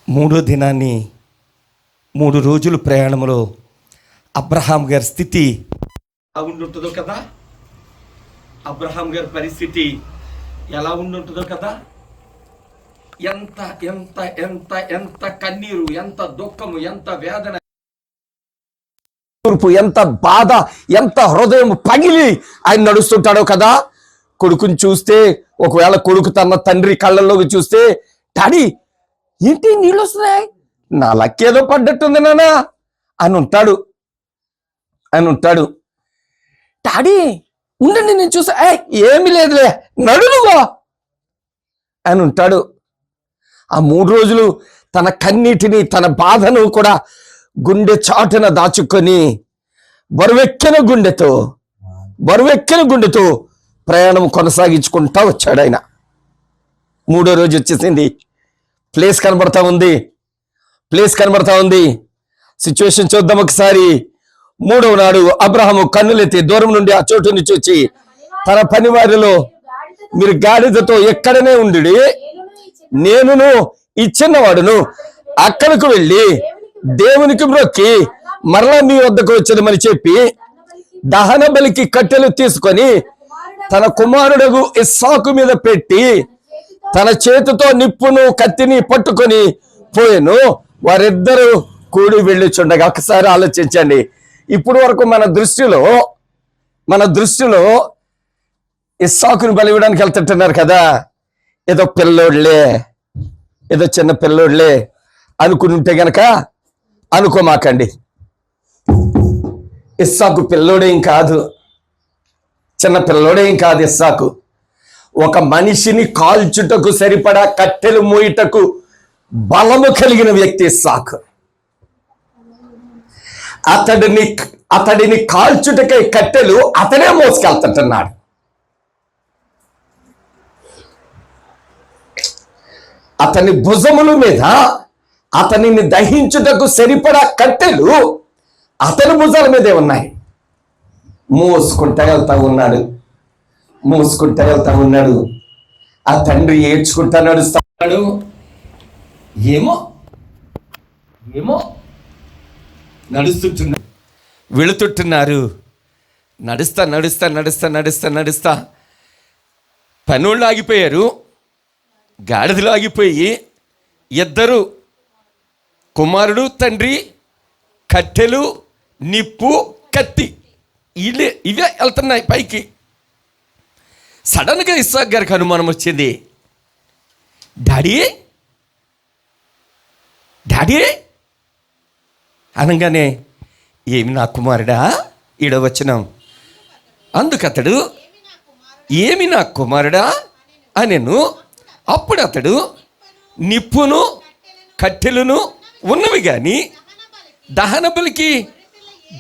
3వ దినాన్ని 3 రోజులు ప్రయాణంలో అబ్రహాం గారి స్థితి ఎలా ఉండుంటుందో కదా, అబ్రహాం గారి పరిస్థితి ఎలా ఉండుంటుందో కదా. ఎంత ఎంత ఎంత ఎంత కన్నీరు, ఎంత దుఃఖము, ఎంత వేదన, ఎంత బాధ, ఎంత హృదయం పగిలి ఆయన నడుస్తుంటాడో కదా. కొడుకుని చూస్తే, ఒకవేళ కొడుకు తన తండ్రి కళ్ళల్లోకి చూస్తే, డాడీ ఏంటి నీళ్ళు వస్తున్నాయి, నా లక్కేదో పడ్డట్టుంది నానా అని ఉంటాడు. డాడీ ఉండండి నేను చూసా, ఏమీ లేదులే నడునుగో అని ఉంటాడు. ఆ 3 రోజులు తన కన్నీటిని, తన బాధను కూడా గుండె చాటున దాచుకొని బరువెక్కిన గుండెతో ప్రయాణం కొనసాగించుకుంటా వచ్చాడు ఆయన. 3వ రోజు వచ్చేసింది. ప్లేస్ కనబడతా ఉంది. సిచ్యువేషన్ చూద్దాం ఒకసారి. 3వ నాడు అబ్రహాము కన్నులెత్తి దూరం నుండి ఆ చోటుని చూచి తన పనివారిలో, మీరు గాడిదతో ఎక్కడనే ఉండి నేనును ఈ చిన్నవాడును అక్కడకు వెళ్ళి దేవునికి మ్రొక్కి మరలా మీ వద్దకు వచ్చేదమని చెప్పి దహన బలికి కట్టెలు తీసుకొని తన కుమారుడు ఇస్సాకు మీద పెట్టి తన చేతితో నిప్పును కత్తిని పట్టుకొని పోయెను. వారిద్దరూ కూడి వెళ్ళిచుండగా ఒకసారి ఆలోచించండి. ఇప్పుడు వరకు మన దృష్టిలో ఇస్సాకుని బలి ఇవ్వడానికి వెళ్తుంటున్నారు కదా, ఏదో చిన్న పిల్లోడ్లే అనుకుని ఉంటే గనక అనుకోమాకండి. ఇస్సాకు పిల్లోడేం కాదు, చిన్న పిల్లోడేం కాదు. ఇస్సాకు ఒక మనిషిని కాల్చుటకు సరిపడా కట్టెలు మోయుటకు బలము కలిగిన వ్యక్తి ఇస్సాకు. అతడిని కాల్చుటకై కట్టెలు అతనే మోసుకెళ్తుంటున్నాడు. అతని భుజముల మీద అతనిని దహించుటకు సరిపడా కట్టెలు అతని భుజాల మీదే ఉన్నాయి. మోసుకుంటా వెళ్తా ఉన్నాడు. ఆ తండ్రి ఏడ్చుకుంటా నడుస్తాడు. ఏమో వెళుతుంటున్నారు. నడుస్తా పనోళ్ళు ఆగిపోయారు, గాడిదలు ఆగిపోయి, ఇద్దరు కుమారుడు తండ్రి కట్టెలు నిప్పు కత్తి ఇవే వెళ్తున్నాయి పైకి. సడన్గా ఇస్సాకు గారికి అనుమానం వచ్చింది. డాడీ అనగానే, ఏమి నా కుమారుడా, ఈడవచనం. అందుకతడు ఏమి నా కుమారుడా అనెను. అప్పుడు అతడు నిప్పును కట్టెలను ఉన్నవి కానీ దహన బలికి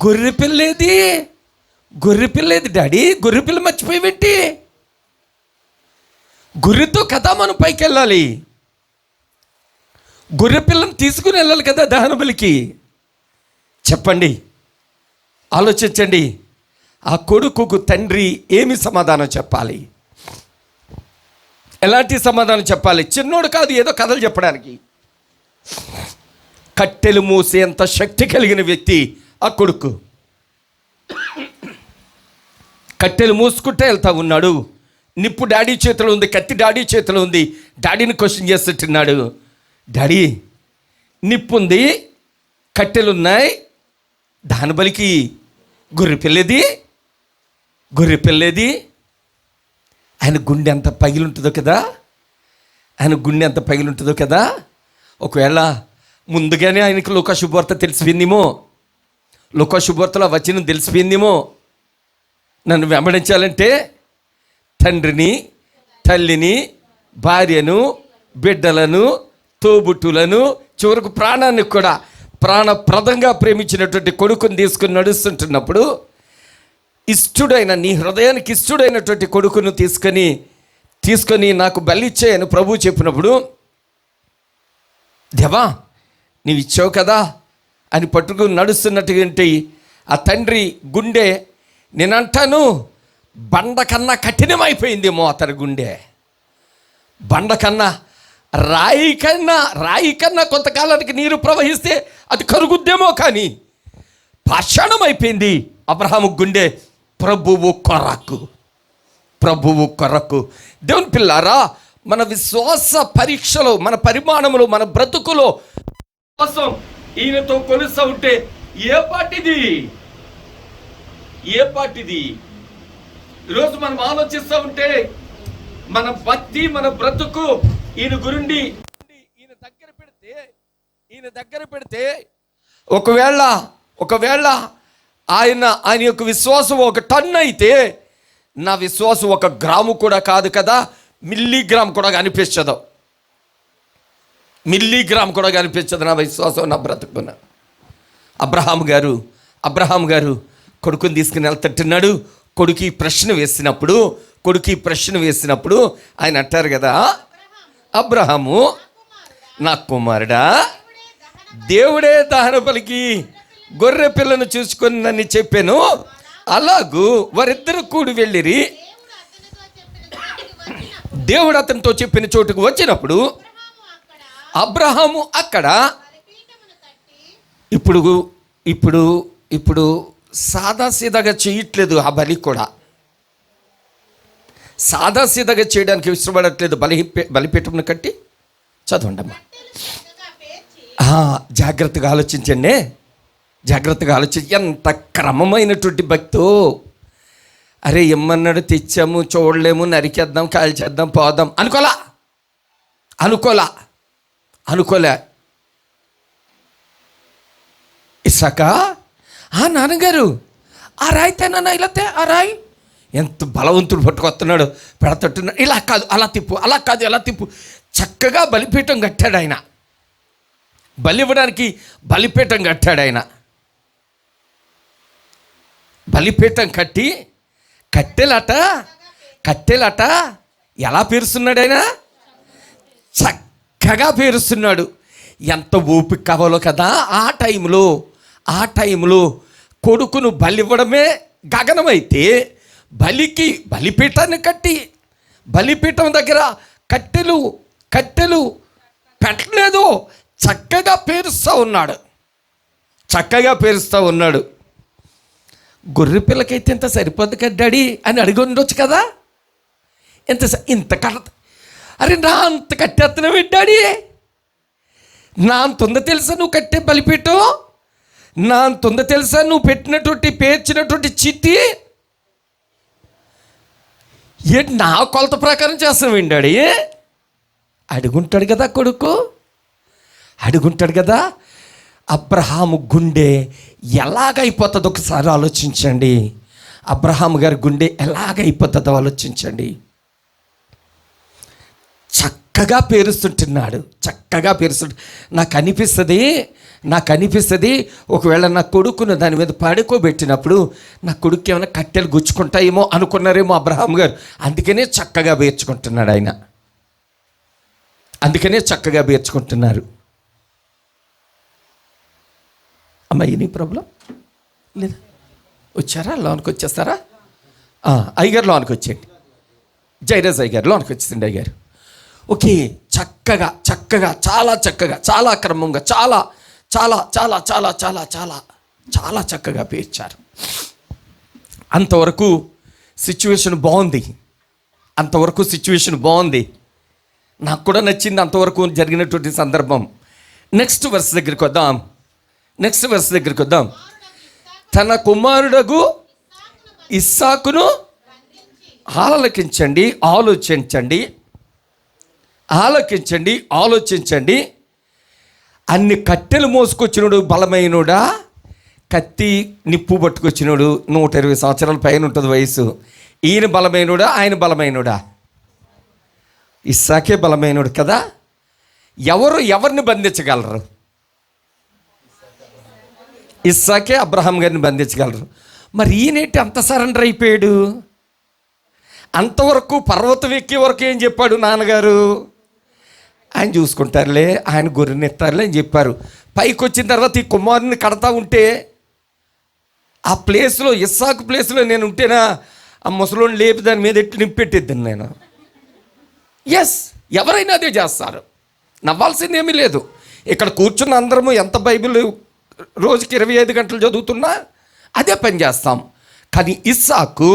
గొర్రెపిల్లేది డాడీ, గొర్రెపిల్ల మర్చిపోయి పెట్టి, గొర్రెతో కదా మనం పైకి వెళ్ళాలి, గొర్రెపిల్లను తీసుకుని వెళ్ళాలి కదా దహన బలికి. చెప్పండి, ఆలోచించండి. ఆ కొడుకుకు తండ్రి ఏమి సమాధానం చెప్పాలి? ఎలాంటి సమాధానం చెప్పాలి? చిన్నోడు కాదు, ఏదో కథలు చెప్పడానికి. కట్టెలు మోసేంత శక్తి కలిగిన వ్యక్తి ఆ కొడుకు. కట్టెలు మూసుకుంటే వెళ్తా ఉన్నాడు. నిప్పు డాడీ చేతిలో ఉంది, కత్తి డాడీ చేతిలో ఉంది. డాడీని క్వశ్చన్ చేస్తుంటున్నాడు. డాడీ, నిప్పు ఉంది, కట్టెలున్నాయి, దాని బలికి గొర్రె పిల్లేది. ఆయన గుండె ఎంత పగిలుంటుందో కదా. ఒకవేళ ముందుగానే ఆయనకి లోకశుభవార్త తెలిసిపోయిందేమో, లోకశుభవార్తలో వచనం తెలిసిపోయిందేమో. నన్ను వెంబడించాలంటే తండ్రిని, తల్లిని, భార్యను, బిడ్డలను, తోబుట్టులను, చివరకు ప్రాణాన్ని కూడా ప్రాణప్రదంగా ప్రేమించినటువంటి కొడుకుని తీసుకుని నడుస్తుంటున్నప్పుడు, ఇష్టడైన నీ హృదయానికి ఇష్టడైనటువంటి కొడుకును తీసుకొని నాకు బలిచ్చేయని ప్రభువు చెప్పినప్పుడు, దేవా నీవు ఇచ్చావు కదా అని పట్టుకుని నడుస్తున్నటువంటి ఆ తండ్రి గుండె, నేనంటాను బండ కన్నా కఠినమైపోయిందేమో అతని గుండె. బండ కన్నా, రాయి కన్నా కొంతకాలానికి నీరు ప్రవహిస్తే అది కరుగుద్దేమో, కానీ పాషాణం అయిపోయింది అబ్రహాము గుండె. ప్రభువు కొరకు. దేవుని పిల్లారా, మన విశ్వాస పరీక్షలో, మన పరిమాణములో, మన బ్రతుకులో విశ్వాసం ఈయనతో కొలుస్తూ ఉంటే ఏ పాటిది ఈరోజు మనం ఆలోచిస్తూ ఉంటే మన భక్తి, మన బ్రతుకు ఈయన గురుండి ఈయన దగ్గర పెడితే ఒకవేళ ఆయన యొక్క విశ్వాసం 1 టన్ను అయితే, నా విశ్వాసం 1 గ్రాము కూడా కాదు కదా, మిల్లీగ్రామ్ కూడా కనిపించదు నా విశ్వాసం, నా బ్రతుకున్న. అబ్రహాము గారు కొడుకుని తీసుకుని వెళ్తుంటున్నాడు. కొడుకు ప్రశ్న వేసినప్పుడు ఆయన అంటారు కదా, అబ్రహాము నా కుమారుడా, దేవుడే దహన బలికి గొర్రె పిల్లను చూసుకొని నన్ను చెప్పాను. అలాగూ వారిద్దరు కూడి వెళ్ళిరి. దేవుడు అతనితో చెప్పిన చోటుకు వచ్చినప్పుడు అబ్రహాము అక్కడ ఇప్పుడు సాదాసీదాగా చేయట్లేదు. ఆ బలి కూడా సాదాసీదాగా చేయడానికి ఇష్టపడట్లేదు. బలిపీఠమును కట్టి చదవండమ్మా. జాగ్రత్తగా ఆలోచించండి. ఎంత క్రమమైనటువంటి భక్తో. అరే ఎమ్మన్నాడు, తెచ్చాము, చూడలేము, నరికేద్దాం, కాల్చేద్దాం, పోదాం అనుకోలే. ఇసాక, నాన్నగారు ఆ రాయి తేనా, ఇలా ఆ రాయి. ఎంత బలవంతుడు పట్టుకొస్తున్నాడు, పెడతట్టున్నాడు. ఇలా కాదు అలా తిప్పు. చక్కగా బలిపీఠం కట్టాడు ఆయన. బలి ఇవ్వడానికి బలిపీఠం కట్టాడు ఆయన. బలిపీఠం కట్టి కట్టెలట ఎలా పేరుస్తున్నాడు ఆయన? చక్కగా పేరుస్తున్నాడు. ఎంత ఓపిక కావాలో కదా. ఆ టైంలో కొడుకును బలివ్వడమే గగనమైతే, బలిపీఠాన్ని కట్టి బలిపీఠం దగ్గర కట్టెలు పెట్టలేదు. చక్కగా పేరుస్తూ ఉన్నాడు. గొర్రె పిల్లకైతే ఇంత సరిపోద్ది కదా డాడీ అని అడిగి ఉండొచ్చు కదా. ఇంత కట్ట, అరే నా అంత కట్టేస్తున్నావు డాడీ, నా అంత ఉందో తెలుసా నువ్వు కట్టే బలిపీఠం, నా అంత ఉందో తెలుసా నువ్వు పేర్చినటువంటి చిట్టి, ఏంటి నా కొలత ప్రకారం చేస్తావు డాడీ? అడుగుంటాడు కదా కొడుకు, అడుగుంటాడు కదా. అబ్రహాము గుండె ఎలాగైపోతుందో ఒకసారి ఆలోచించండి. అబ్రహాము గారి గుండె ఎలాగైపోతుందో ఆలోచించండి. చక్కగా పేరుస్తుంటున్నాడు. నాకు అనిపిస్తుంది ఒకవేళ నా కొడుకును దాని మీద పడుకోబెట్టినప్పుడు నా కొడుకు ఏమైనా కట్టెలు గుచ్చుకుంటాయేమో అనుకున్నారేమో అబ్రహాము గారు. అందుకనే చక్కగా పేర్చుకుంటున్నాడు ఆయన. అమ్మ, ఎనీ ప్రాబ్లం లేదా? వచ్చారా? లోనికి వచ్చేస్తారా? అయ్యగారు లోనికి వచ్చేయండి. జైరాజ్ అయ్యగారు లోనికి వచ్చేసిండి. అయ్యగారు ఓకే. చక్కగా చాలా క్రమంగా చాలా చక్కగా పేర్చారు. అంతవరకు సిచ్యువేషన్ బాగుంది, అంతవరకు సిచ్యువేషన్ బాగుంది, నాకు కూడా నచ్చింది అంతవరకు జరిగినటువంటి సందర్భం. నెక్స్ట్ వర్స్ దగ్గరికి వద్దాం. తన కుమారుడగు ఇస్సాకును ఆలోచించండి. అన్ని కట్టెలు మోసుకొచ్చినోడు బలమైనోడా, కత్తి నిప్పు పట్టుకొచ్చినోడు 120 సంవత్సరాల పైన ఉంటుంది వయసు. ఈయన బలమైనోడా, ఆయన బలమైనోడా? ఇస్సాకే బలమైనోడు కదా. ఎవరిని బంధించగలరు? ఇస్సాకే అబ్రహాం గారిని బంధించగలరు. మరి ఈయనేంటి అంత సరెండర్ అయిపోయాడు? అంతవరకు పర్వతం ఎక్కే వరకు ఏం చెప్పాడు నాన్నగారు? ఆయన చూసుకుంటారులే, ఆయన గొర్రెనెత్తారులే అని చెప్పారు. పైకి వచ్చిన తర్వాత ఈ కుమారుని కడతా ఉంటే ఆ ప్లేస్లో, ఇస్సాకు ప్లేస్లో నేను ఉంటేనా ఆ ముసలోని లేపి దాని మీద ఎట్టు నింపెట్టేద్దాను నేను. ఎస్, ఎవరైనా అదే చేస్తారు, నవ్వాల్సిందేమీ లేదు. ఇక్కడ కూర్చున్న అందరము ఎంత బైబిల్ రోజుకి 25 గంటలు చదువుతున్నా అదే పని చేస్తాం. కానీ ఇస్సాకు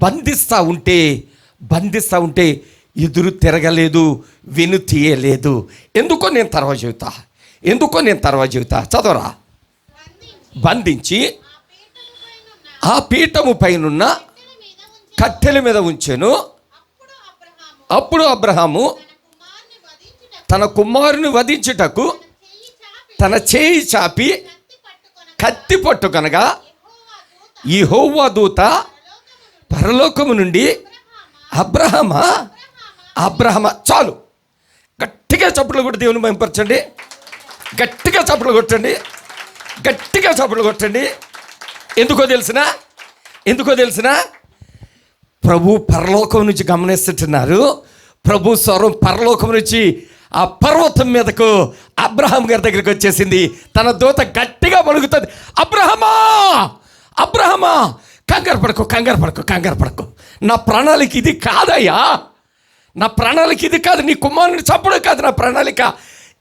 బంధిస్తూ ఉంటే ఎదురు తిరగలేదు, వెను తీయలేదు. ఎందుకో నేను తర్వాత చెబుతా. చదవరా. బంధించి ఆ పీఠము పైనున్న కట్టెల మీద ఉంచెను. అప్పుడు అబ్రహాము తన కుమారుని వధించుటకు తన చేయి చాపి కత్తి పట్టుకొనగా యెహోవా దూత పరలోకము నుండి అబ్రహమా చాలు, గట్టిగా చప్పట్లు కొట్టి దేవుని మహిమపరచండి. గట్టిగా చప్పట్లు కొట్టండి. ఎందుకో తెలిసిన ప్రభు పరలోకం నుంచి గమనిస్తున్నారు. ప్రభు స్వరం పరలోకం నుంచి ఆ పర్వతం మీదకు అబ్రహాం గారి దగ్గరికి వచ్చేసింది. తన దూత గట్టిగా పలుకుతుంది, అబ్రహమా కంగారు పడకు. నా ప్రణాళిక ఇది కాదయ్యా, నీ కుమారుని చంపడం కాదు నా ప్రణాళిక.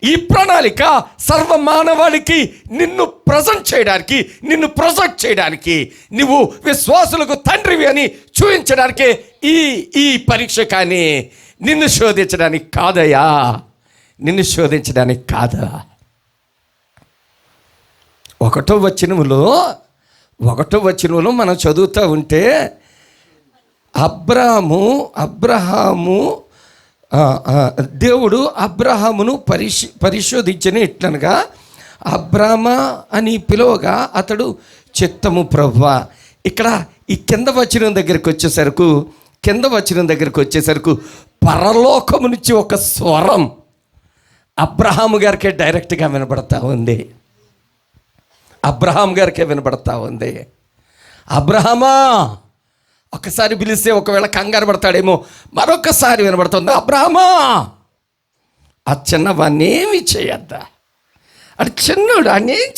ఈ ప్రణాళిక సర్వమానవాళికి నిన్ను ప్రొజెక్ట్ చేయడానికి, నువ్వు విశ్వాసులకు తండ్రివి అని చూపించడానికే ఈ పరీక్ష, కానీ నిన్ను శోధించడానికి కాదయ్యా, ఒకటో వచనంలో మనం చదువుతూ ఉంటే అబ్రహాము దేవుడు అబ్రహామును పరిశోధించిన ఇట్లనగా, అబ్రామా అని పిలువగా అతడు చిత్తము ప్రభువా. ఇక్కడ ఈ కింద వచనం దగ్గరికి వచ్చేసరికి పరలోకము నుంచి ఒక స్వరం అబ్రహాము గారికే డైరెక్ట్గా వినబడతా ఉంది. అబ్రహమా ఒకసారి పిలిస్తే ఒకవేళ కంగారు పడతాడేమో, మరొకసారి వినబడుతుంది, అబ్రహమా. ఆ చిన్నవాడిని ఏమి చేయద్దా, అది చిన్నోడు, అని ఏం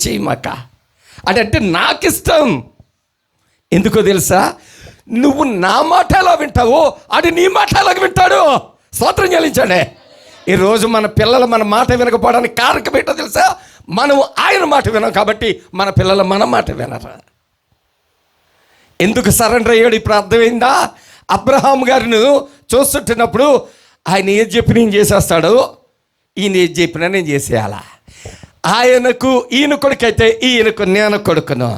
చేయమాక అంటే నాకు ఇష్టం. ఎందుకో తెలుసా? నువ్వు నా మాట ఎలా వింటావో అది నీ మాట ఎలాగ వింటాడు. స్తోత్రం చెల్లించండి. ఈరోజు మన పిల్లలు మన మాట వినకపోవడానికి కారణం ఏంటో తెలుసా? మనం ఆయన మాట వినం కాబట్టి మన పిల్లలు మన మాట వినరా. ఎందుకు సరెండర్ అయ్యాడు ఇప్పుడు అర్థమైందా? అబ్రహాం గారిని చూస్తుంటున్నప్పుడు ఆయన ఏది చెప్పి నేను చేసేస్తాడు, ఈయన ఏది చెప్పినా నేను చేసేయాలా. ఆయనకు ఈయన కొడుకైతే ఈయనకు నేను కొడుకును.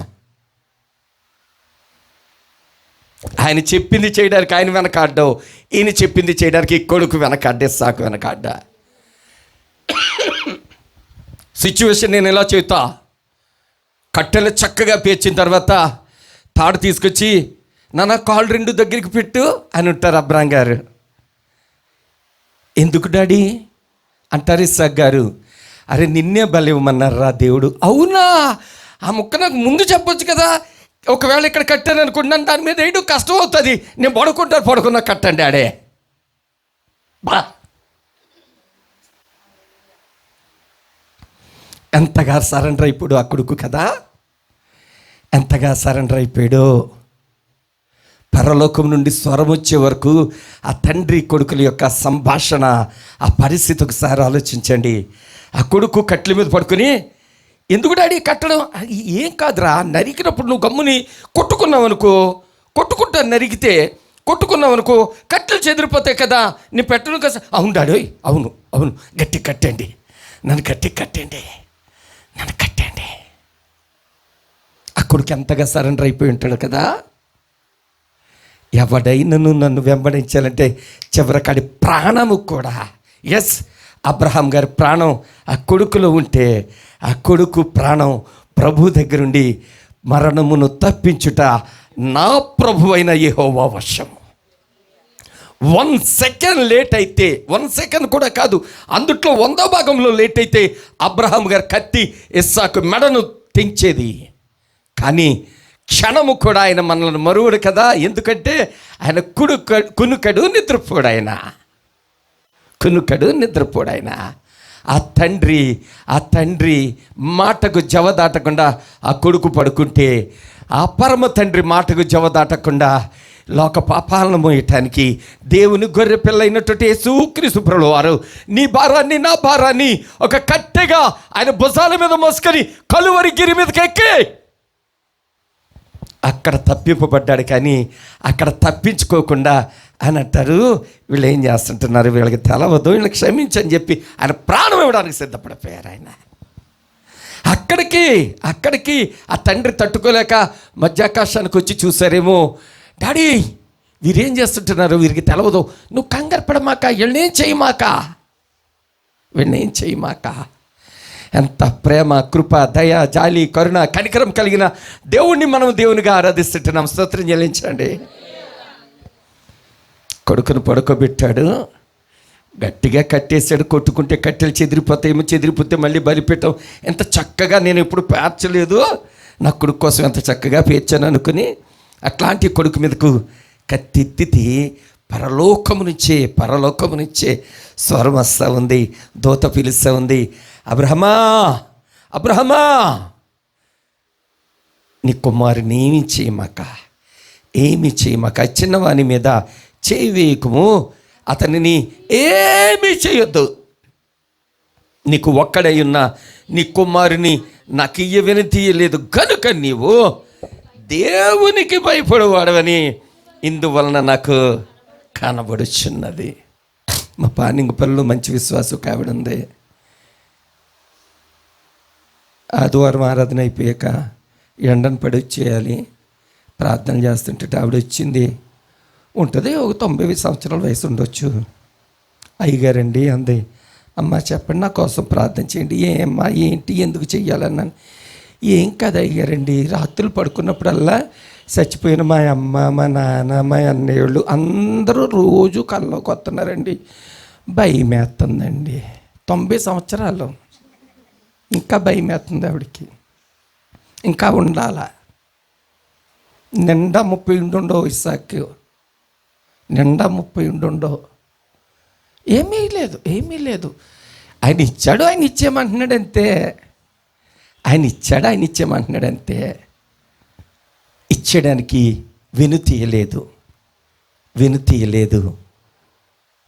ఆయన చెప్పింది చేయడానికి ఆయన వెనకాడ్డావు, ఈయన చెప్పింది చేయడానికి కొడుకు వెనకాడ్డే, సాకు వెనకాడ్డా. సిచ్యువేషన్ నేను ఎలా చెబుతా, కట్టెలు చక్కగా పేర్చిన తర్వాత తాడు తీసుకొచ్చి నాన్న కాళ్ళు 2 దగ్గరికి పెట్టు అని ఉంటారు అబ్రాం గారు. ఎందుకు డాడీ అంటారు ఇస్సాక్ గారు. అరే నిన్నే బలివ్వమన్నారా దేవుడు. అవునా, ఆ ముక్క నాకు ముందు చెప్పొచ్చు కదా. ఒకవేళ ఇక్కడ కట్టాను అనుకుంటున్నాను, దాని మీద వేయడం కష్టం అవుతుంది, నేను పడుకున్నా కట్టండి డాడే. బా ఎంతగా సరెండర్ అయిపోయాడు ఆ కొడుకు కదా, ఎంతగా సరెండర్ అయిపోయాడు. పరలోకం నుండి స్వరం వచ్చే వరకు ఆ తండ్రి కొడుకుల యొక్క సంభాషణ, ఆ పరిస్థితి ఒకసారి ఆలోచించండి. ఆ కొడుకు కట్ల మీద పడుకుని ఎందుకు డాడీ కట్టడం? ఏం కాదురా, నరికినప్పుడు నువ్వు గమ్ముని కొట్టుకున్నావు అనుకో, కొట్టుకుంటా నరికితే కొట్టుకున్నావు అనుకో కట్టెలు చెదిరిపోతాయి కదా, నీ పెట్టను కదా. అవును డాడీ, అవును అవును, గట్టి కట్టండి, నన్ను గట్టి కట్టండి, నన్ను కట్టండి. అక్కడికి ఎంతగా సరెండర్ అయిపోయి ఉంటాడు కదా. ఎవడైనను నన్ను వెంబడించాలంటే చివరికాడి ప్రాణము కూడా. ఎస్, అబ్రహాం గారి ప్రాణం ఆ కొడుకులో ఉంటే ఆ కొడుకు ప్రాణం ప్రభు దగ్గరుండి మరణమును తప్పించుట నా ప్రభు అయిన యెహోవా వశం. 1 సెకండ్ లేట్ అయితే, 1 సెకండ్ కూడా కాదు, అందుట్లో 100 భాగంలో లేట్ అయితే అబ్రహాం గారి కత్తి ఇస్సాకు మెడను తెంచేది. కానీ క్షణము కూడా ఆయన మనల్ని మరువడు కదా. ఎందుకంటే ఆయన కునుకడు నిద్రపోడు, ఆయన కునుకడు నిద్రపోడు. ఆయన ఆ తండ్రి మాటకు జవదాటకుండా ఆ కొడుకు పడుకుంటే, ఆ పరమ తండ్రి మాటకు జవదాటకుండా లోక పాపాలను మోయటానికి దేవుని గొర్రె పిల్ల అయినటువంటి యేసుక్రీస్తు ప్రభువారు నీ భారాన్ని నా భారాన్ని ఒక కట్టెగా ఆయన భుజాల మీద మోసుకొని కలువరి గిరి మీదకి ఎక్కి అక్కడ తప్పింపబడ్డాడు. కానీ అక్కడ తప్పించుకోకుండా అని అంటారు, వీళ్ళు ఏం చేస్తుంటున్నారు, వీళ్ళకి తెలవదు, వీళ్ళకి క్షమించని చెప్పి ఆయన ప్రాణం ఇవ్వడానికి సిద్ధపడిపోయారు. ఆయన అక్కడికి ఆ తండ్రి తట్టుకోలేక మధ్యాకాశానికి వచ్చి చూసారేమో, డాడీ వీరేం చేస్తుంటున్నారు, వీరికి తెలవదు, నువ్వు కంగారు పడమాక, వీళ్ళనేం చేయమాక. ఎంత ప్రేమ, కృప, దయ, జాలి, కరుణ, కనికరం కలిగిన దేవుణ్ణి మనం దేవునిగా ఆరాధిస్తుంటున్నాం. స్తోత్రం చెల్లించండి. కొడుకును పడుకోబెట్టాడు, గట్టిగా కట్టేశాడు. కొట్టుకుంటే కట్టెలు చెదిరిపోతాయేమో, చెదిరిపోతే మళ్ళీ బలిపెట్టాం. ఎంత చక్కగా, నేను ఎప్పుడు పేర్చలేదు, నా కొడుకు కోసం ఎంత చక్కగా పేర్చాను అనుకుని అట్లాంటి కొడుకు మీదకు కత్తెత్తితే పరలోకము నుంచే స్వరం వస్తూ ఉంది, దూత పిలుస్తూ ఉంది, అబ్రహమా నీ కుమారుని ఏమి చేయమాక, చిన్నవాని మీద చేయి వేయకము, అతనిని ఏమీ చేయొద్దు. నీకు ఒక్కడై ఉన్న నీ కుమారుని నాకు ఇయ్యవని తీయలేదు కనుక నీవు దేవునికి భయపడవాడవని ఇందువలన నాకు కనబడుచున్నది. మా పానింగపల్లిలో మంచి విశ్వాసం కావిడుంది. ఆదివారం ఆరాధన అయిపోయాక ఎండను పడి వచ్చేయాలి, ప్రార్థన చేస్తుంటే ఆవిడ వచ్చింది. ఉంటుంది, ఒక 90 సంవత్సరాల వయసు ఉండొచ్చు. అయ్యగారండి అంది, అమ్మ చెప్పండి, నా కోసం ప్రార్థన చేయండి. ఏమ్మా ఏంటి, ఎందుకు చెయ్యాలన్నాను. ఏం కాదు అయ్యగారండి, రాత్రులు పడుకున్నప్పుడల్లా చచ్చిపోయిన మా అమ్మ, మా నాన్న, మా అన్నయ్యోళ్ళు అందరూ రోజు కల్లోకి వస్తున్నారండి, భయమేస్తుందండి. 90 సంవత్సరాలు, ఇంకా భయమేస్తుంది ఆవిడకి, ఇంకా ఉండాలా. నిండా 30 ఉండుండవు ఇస్సాకు, నిండా 30 ఉండుండవు. ఏమీ లేదు. ఆయన ఇచ్చాడు, ఆయన ఇచ్చేయమంటున్నాడంతే. ఇచ్చేయడానికి వెనుతీయలేదు.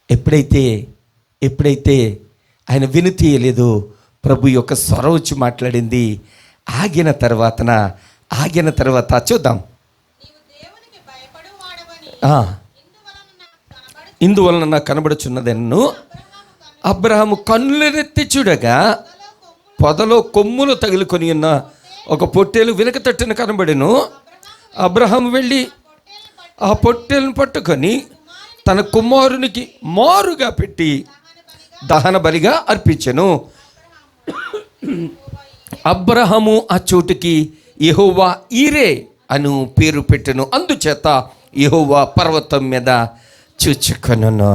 ఎప్పుడైతే ఆయన వెనుతీయలేదు, ప్రభు యొక్క స్వరం వచ్చి మాట్లాడింది. ఆగిన తర్వాత చూద్దాం. ఇందువలన నాకు కనబడుచున్నదన్ను. అబ్రహాము కన్నులెత్తి చూడగా పొదలో కొమ్ములు తగులుకొని ఉన్న ఒక పొట్టేలు వెనుక తట్టున కనబడెను. అబ్రహాము వెళ్ళి ఆ పొట్టేలును పట్టుకొని తన కుమారునికి మారుగా పెట్టి దహన బలిగా అర్పించెను. అబ్రహాము ఆ చోటుకి యెహోవా ఈరే అను పేరు పెట్టెను. అందుచేత యెహోవా పర్వతం మీద చూచుకొనును.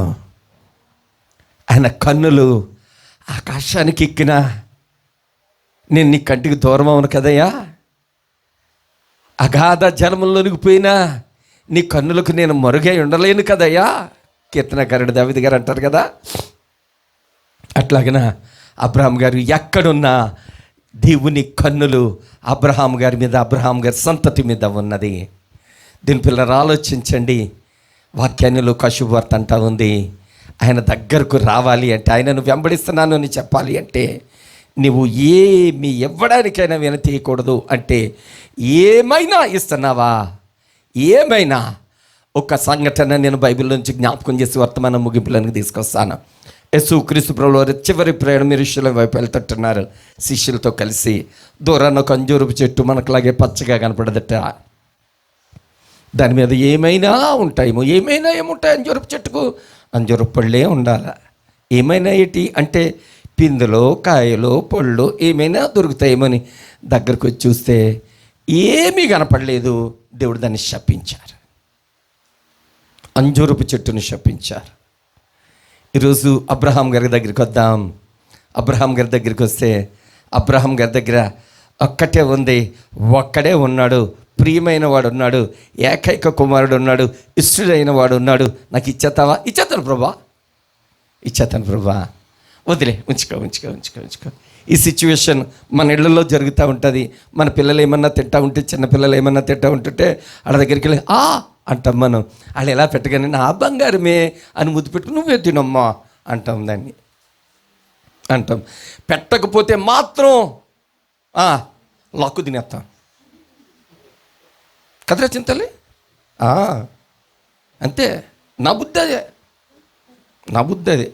ఆయన కన్నులు ఆకాశానికి ఎక్కిన, నేను నీ కంటికి దూరం అవును కదయ్యా, అగాధ జలముల్లోనికి పోయినా నీ కన్నులకు నేను మరుగై ఉండలేను కదయ్యా. కీర్తనకారుడు దావీదు గారు అంటారు కదా. అట్లాగన అబ్రహాం గారు ఎక్కడున్నా దేవుని కన్నులు అబ్రహాం గారి మీద, అబ్రహాం గారి సంతతి మీద ఉన్నది. దీని పిల్లలు ఆలోచించండి. వాక్యాన్నిలో కశుభవార్త అంటా ఉంది. ఆయన దగ్గరకు రావాలి అంటే, ఆయనను వెంబడిస్తున్నాను అని చెప్పాలి అంటే నువ్వు ఏమి ఇవ్వడానికైనా వినతీయకూడదు అంటే ఏమైనా ఇస్తున్నావా? ఏమైనా. ఒక సంఘటన నేను బైబిల్ నుంచి జ్ఞాపకం చేసి వర్తమాన ముగింపులను తీసుకొస్తాను. యేసుక్రీస్తు ప్రభువు చివరి ప్రయాణం యెరూషలేము వైపు వెళ్తుంటున్నారు శిష్యులతో కలిసి. దూరాన ఒక అంజూరపు చెట్టు మనకులాగే పచ్చగా కనపడదట. దాని మీద ఏమైనా ఉంటాయేమో. ఏమైనా ఏముంటాయి అంజూరపు చెట్టుకు? అంజూరపు పళ్ళే ఉండాలి. ఏమైనా ఏంటి అంటే పిందులో కాయలు పళ్ళు ఏమైనా దొరుకుతాయేమని దగ్గరకు వచ్చి చూస్తే ఏమీ కనపడలేదు. దేవుడు దాన్ని శపించారు. అంజూరపు చెట్టును శపించారు. ఈరోజు అబ్రహాం గారి దగ్గరికి వద్దాం. అబ్రహాం గారి దగ్గరికి వస్తే అబ్రహాం గారి దగ్గర ఒక్కటే ఉంది. ఒక్కడే ఉన్నాడు. ప్రియమైన వాడు ఉన్నాడు. ఏకైక కుమారుడు ఉన్నాడు. ఇష్టడైన వాడు ఉన్నాడు. నాకు ఇచ్చేస్తావా? ఇచ్చేస్తాను ప్రభా, ఇచ్చేస్తాను ప్రభా. వదిలే, ఉంచుకో. ఈ సిచ్యువేషన్ మన ఇళ్లలో జరుగుతూ ఉంటుంది. మన పిల్లలు ఏమన్నా తింటా ఉంటే, చిన్న పిల్లలు ఏమన్నా తింటా ఉంటుంటే వాళ్ళ దగ్గరికి వెళ్ళి అంటాం మనం. వాళ్ళు ఎలా పెట్టగానే నా బంగారమే అని ముద్దు పెట్టు, నువ్వే తినమ్మా అంటాం. దాన్ని అంటాం. పెట్టకపోతే మాత్రం లాక్కు తినేస్తాం కదరా చింతలే. అంతే. నా బుద్ధి అదే.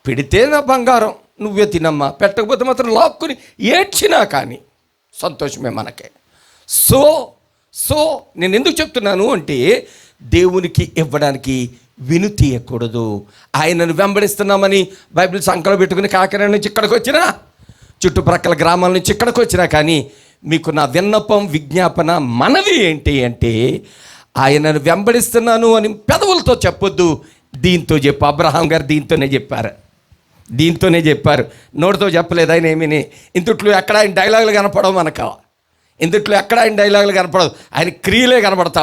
పెడితే నా బంగారం నువ్వే తినమ్మా, పెట్టకపోతే మాత్రం లాక్కుని ఏడ్చినా కానీ సంతోషమే మనకే. సో నేను ఎందుకు చెప్తున్నాను అంటే దేవునికి ఇవ్వడానికి వినుతీయకూడదు. ఆయనను వెంబడిస్తున్నామని బైబిల్ సంకలం పెట్టుకుని కాకినాడ నుంచి ఇక్కడికి వచ్చినా, చుట్టుప్రక్కల గ్రామాల నుంచి ఇక్కడికి వచ్చినా కానీ మీకు నా విన్నపం, విజ్ఞాపన, మనవి ఏంటి అంటే ఆయనను వెంబడిస్తున్నాను అని పెదవులతో చెప్పొద్దు, దీంతో చెప్పు. అబ్రహాం గారు దీంతోనే చెప్పారు. నోటితో చెప్పలేదు ఆయన ఏమీ. ఇందుట్లో ఎక్కడ ఆయన డైలాగులు కనపడవు మనకు. ఇందుట్లో ఎక్కడ ఆయన డైలాగులు కనపడవు. ఆయన క్రియలే కనబడతా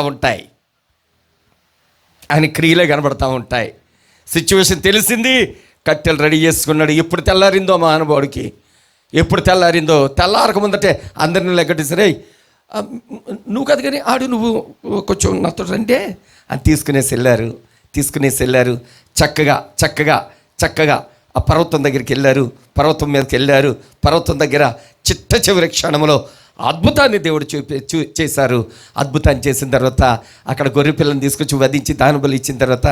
ఉంటాయి. సిచ్యువేషన్ తెలిసింది, కట్టెలు రెడీ చేసుకున్నాడు. ఎప్పుడు తెల్లారిందో మహానుభావుడికి, తెల్లారక ముందటే అందరిని లెక్కటిసరే నువ్వు కాదు కానీ నువ్వు కొంచెం నాతో రండే అని తీసుకునేసి వెళ్ళారు. చక్కగా ఆ పర్వతం దగ్గరికి వెళ్ళారు. పర్వతం మీదకి వెళ్ళారు. పర్వతం దగ్గర చిట్ట చివరి క్షణంలో అద్భుతాన్ని దేవుడు చేశారు. అద్భుతాన్ని చేసిన తర్వాత అక్కడ గొర్రె పిల్లని తీసుకొచ్చి వధించి దానబలి ఇచ్చిన తర్వాత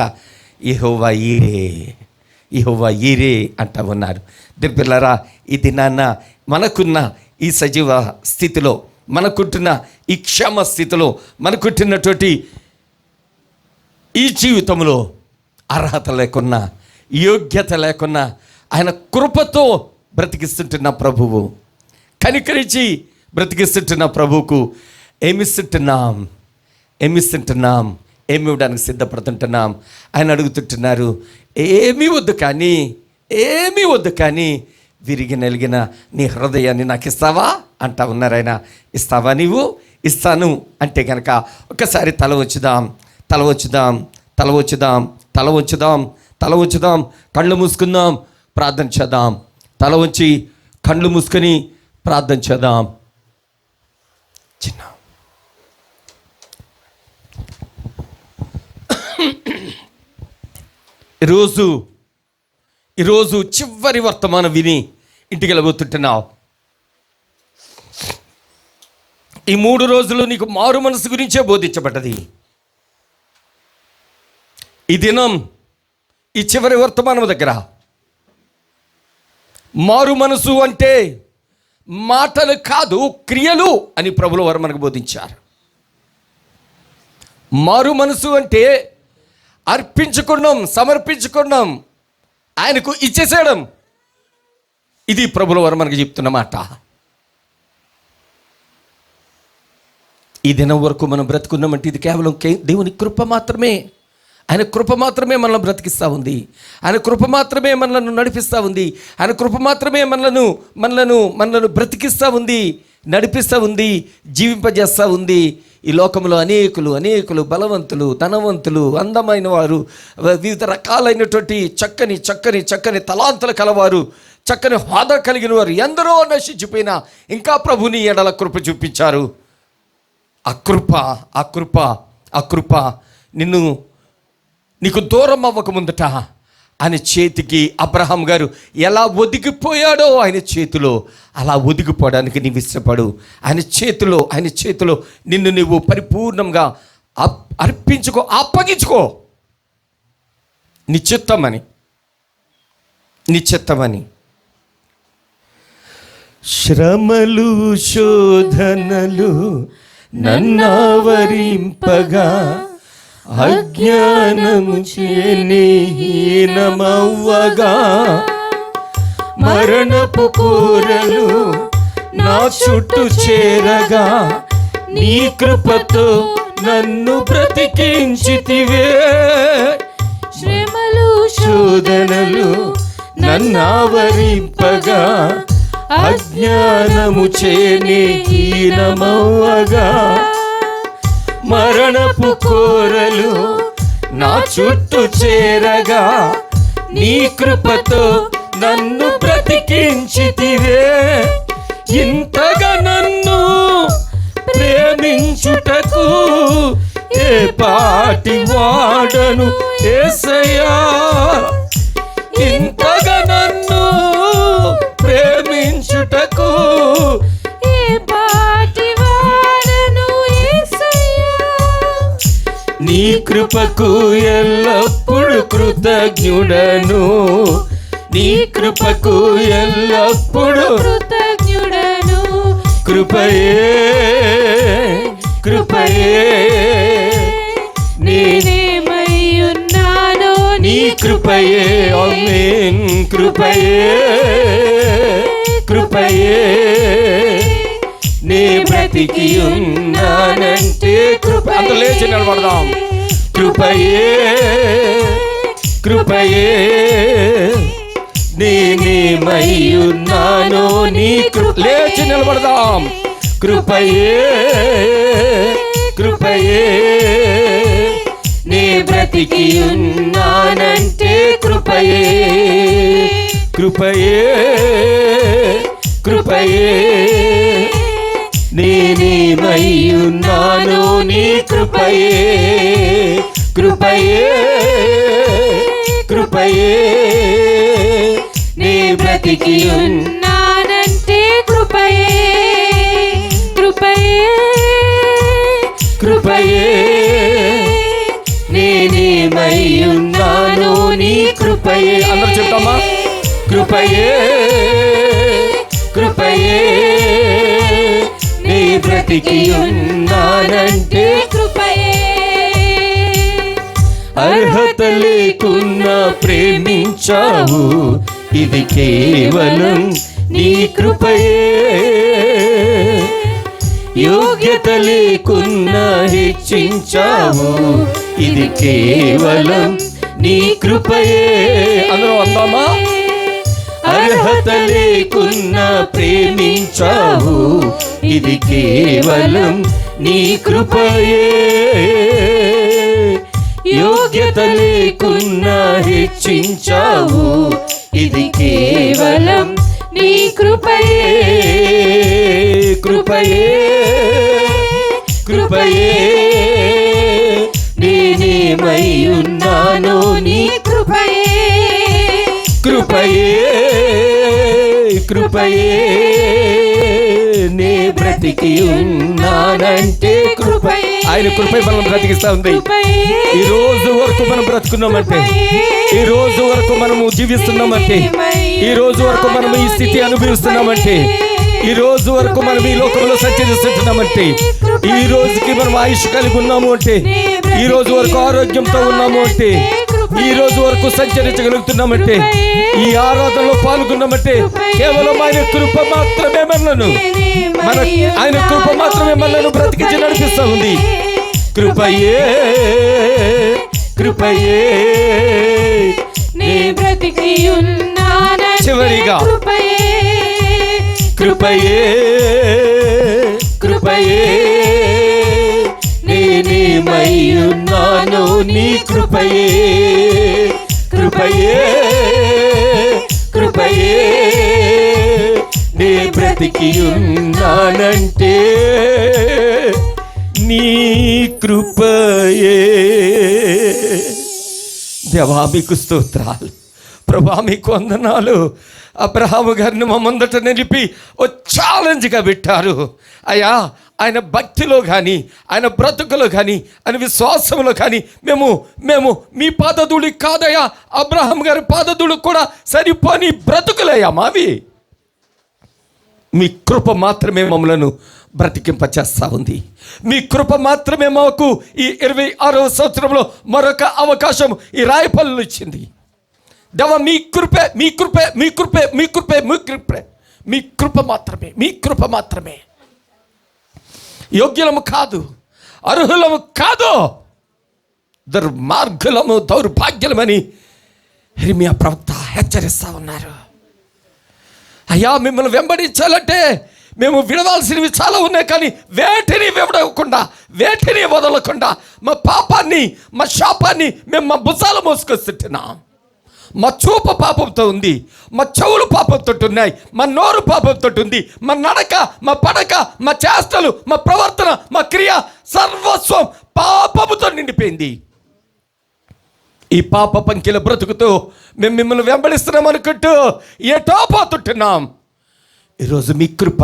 యెహోవా ఈరే అంటా ఉన్నారు. పిల్లరా, ఇది నాన్న మనకున్న ఈ సజీవ స్థితిలో, మనకుంటున్న ఈ క్షేమ స్థితిలో, మనకుంటున్నటువంటి ఈ జీవితంలో అర్హత లేకున్నా, యోగ్యత లేకున్నా ఆయన కృపతో బ్రతికిస్తుంటున్న ప్రభువు, కనికరించి బ్రతికిస్తుంటున్న ప్రభువుకు ఏమిస్తుంటున్నాం, ఏమి ఇవ్వడానికి సిద్ధపడుతుంటున్నాం. ఆయన అడుగుతుంటున్నారు, ఏమీ వద్దు కానీ విరిగి నలిగిన నీ హృదయాన్ని నాకు ఇస్తావా అంటా ఉన్నారు. ఆయన ఇస్తావా నీవు? ఇస్తాను అంటే కనుక ఒకసారి తల వచ్చుదాం, కళ్ళు మూసుకుందాం, ప్రార్థన చేద్దాం. తల వచ్చి కళ్ళు మూసుకొని ప్రార్థన చేద్దాం. ఈరోజు చివరి వర్తమానం విని ఇంటికి వెళ్ళబోతుంటున్నావు. ఈ 3 రోజులు నీకు మారు మనసు గురించే బోధించబడ్డది. ఈ దినం, ఈ చివరి వర్తమానం దగ్గర మారు మనసు అంటే మాటలు కాదు, క్రియలు అని ప్రభుల వారు మనకు బోధించారు. మారు మనసు అంటే సమర్పించుకున్నాం, ఆయనకు ఇచ్చేసేయడం. ఇది ప్రభుల వారు మనకు చెప్తున్న మాట. ఈ దినం వరకు మనం బ్రతుకున్నామంటే ఇది కేవలం దేవుని కృప మాత్రమే. ఆయన కృప మాత్రమే మనల్ని బ్రతికిస్తూ ఉంది. ఆయన కృప మాత్రమే మనలను నడిపిస్తూ ఉంది. ఆయన కృప మాత్రమే మనలను బ్రతికిస్తూ ఉంది, నడిపిస్తూ ఉంది, జీవింపజేస్తూ ఉంది. ఈ లోకంలో అనేకులు బలవంతులు, ధనవంతులు, అందమైన వారు, వివిధ రకాలైనటువంటి చక్కని తలాంతులు కలవారు, చక్కని హోదా కలిగిన వారు ఎందరో నశించిపోయినా ఇంకా ప్రభుని ఎడల కృప చూపించారు. ఆ కృప నీకు దూరం అవ్వక ముందట ఆయన చేతికి అబ్రహాం గారు ఎలా ఒదిగిపోయాడో ఆయన చేతిలో అలా ఒదిగిపోవడానికి నీవు ఇష్టపడు. ఆయన చేతిలో నిన్ను నువ్వు పరిపూర్ణంగా అర్పించుకో, అప్పగించుకో. నిశ్చిత్తమని శ్రమలు శోధనలు నన్నావరింపగా అజ్ఞానము హీనమవ్వగా మరణపు కూరలు నా చుట్టూ చేరగా నీ కృపతో నన్ను బ్రతికించితివే. శ్రమలు శోధనలు నన్నావరింపగా అజ్ఞానము హీనమవ్వగా మరణపు కోరలు నా చుట్టూ చేరగా నీ కృపతో నన్ను బ్రతికించితివే. ఇంతగా నన్ను ప్రేమించుటకు ఏ పాటి వాడను యేసయ్యా. ఇంతగా నన్ను ప్రేమించుటకు ఏ పాటి వాడను యేసయ్యా. నీ కృపకు ఎల్లప్పుడు కృతజ్ఞుడను, నీ కృపకు ఎల్లప్పుడు కృతజ్ఞుడను. కృపయే నేనేమై ఉన్నానో నీ కృపయే. ఆమేన్. కృపయే నే బ్రతికి ఉన్నానంటే కృప. అంత లేచి నిలబడదాం. కృపయే నేనేమై ఉన్నానో నీ కృప. లేచి నిలబడదాం. కృపయే నే బ్రతికి ఉన్నానంటే కృపయే నేనేమై ఉన్నానో నీ కృపయే నే బ్రతికి ఉన్నానంటే కృపయే నేనేమై ఉన్నానో నీ కృపయే. అందరూ చెప్తామా? కృపయే నీ బ్రతికి ఉన్నానంటే కృపయే. అర్హత లేకున్నా ప్రేమించావు, ఇది కేవలం నీ కృపయే. యోగ్యత లేకున్నా హెచ్చించావు, ఇది కేవలం నీ కృపయే. అందరూ అందామా? అర్హత లేకున్నా ప్రేమించావు, ఇది కేవలం నీ కృపయే. యోగ్యత లేకున్నా హెచ్చించావు, ఇది కేవలం నీ కృపయే. నేనేమై ఉన్నానో నీ కృపయే నే బ్రతికి ఉన్నానంటే కృపయే. ఆయన కృప మనం బ్రతికిస్తా ఉంది. ఈ రోజు వరకు మనం బ్రతుకున్నామంటే, ఈ రోజు వరకు మనము జీవిస్తున్నామంటే, ఈ రోజు వరకు మనం ఈ స్థితి అనుభవిస్తున్నామంటే, ఈ రోజు వరకు మనం ఈ లోకంలో సంచరిస్తున్నామంటే, ఈ రోజుకి మనం ఆయుష్ కలిగి ఉన్నాము అంటే, ఈ రోజు వరకు ఆరోగ్యంతో ఉన్నాము అంటే, ఈ రోజు వరకు సంచరించగలుగుతున్నామంటే, ఈ ఆరాధనలో పాల్గొన్నామంటే కేవలం ఆయన కృప మాత్రమే ఆయన కృప మాత్రమే మనల్ని బ్రతికించి నడిపిస్తా ఉంది. కృపయే నీ బ్రతికి ఉన్నానంటే చివరిగా కృపయే నేనేమై ఉన్నానో నీ కృపయే నే బ్రతికి ఉన్నానంటే నీ కృపయే. దేవా మీకు స్తోత్రాలు. ప్రభా మీకు వందనాలు. అబ్రహాము గారిని మా ముందట నిలిపి ఓ ఛాలెంజ్గా పెట్టారు. అయ్యా, ఆయన భక్తిలో కానీ, ఆయన బ్రతుకులో కానీ, ఆయన విశ్వాసంలో కానీ మేము మీ పాదధూళి కాదయ్యా, అబ్రహాం గారి పాదధూళి కూడా సరిపోని బ్రతుకులయ్యా మావి. మీ కృప మాత్రమే మమ్మలను బ్రతికింపచేస్తూ ఉంది. మీ కృప మాత్రమే మాకు ఈ 26వ సంవత్సరంలో మరొక అవకాశం ఈ రాయపల్లిలో ఇచ్చింది. దేవా, మీ కృపే, మీ కృపే, మీ కృపే, మీ కృపే, మీ కృపే, మీ కృప మాత్రమే, మీ కృప మాత్రమే. యోగ్యులము కాదు, అర్హులము కాదు, దుర్మార్గులము, దౌర్భాగ్యులమని ఇర్మియా ప్రవక్త హెచ్చరిస్తూ ఉన్నారు. అయ్యా, మిమ్మల్ని వెంబడించాలంటే మేము విడవాల్సినవి చాలా ఉన్నాయి, కానీ వేటిని విడవకుండా, వేటిని వదలకుండా మా పాపాన్ని, మా శాపాన్ని మేము మా భుజాలు మోసుకొస్తున్నాం. మా చూపు పాపంతో ఉంది, మా చెవులు పాపంతో ఉన్నాయి, మా నోరు పాపంతో ఉంది, మా నడక, మా పడక, మా చేష్టలు, మా ప్రవర్తన, మా క్రియ సర్వస్వం పాపముతో నిండిపోయింది. ఈ పాప పంకిల బ్రతుకుతూ మేము మిమ్మల్ని వెంబడిస్తున్నాం అనుకుంటూ ఏటో పోతుంటున్నాం. ఈరోజు మీ కృప,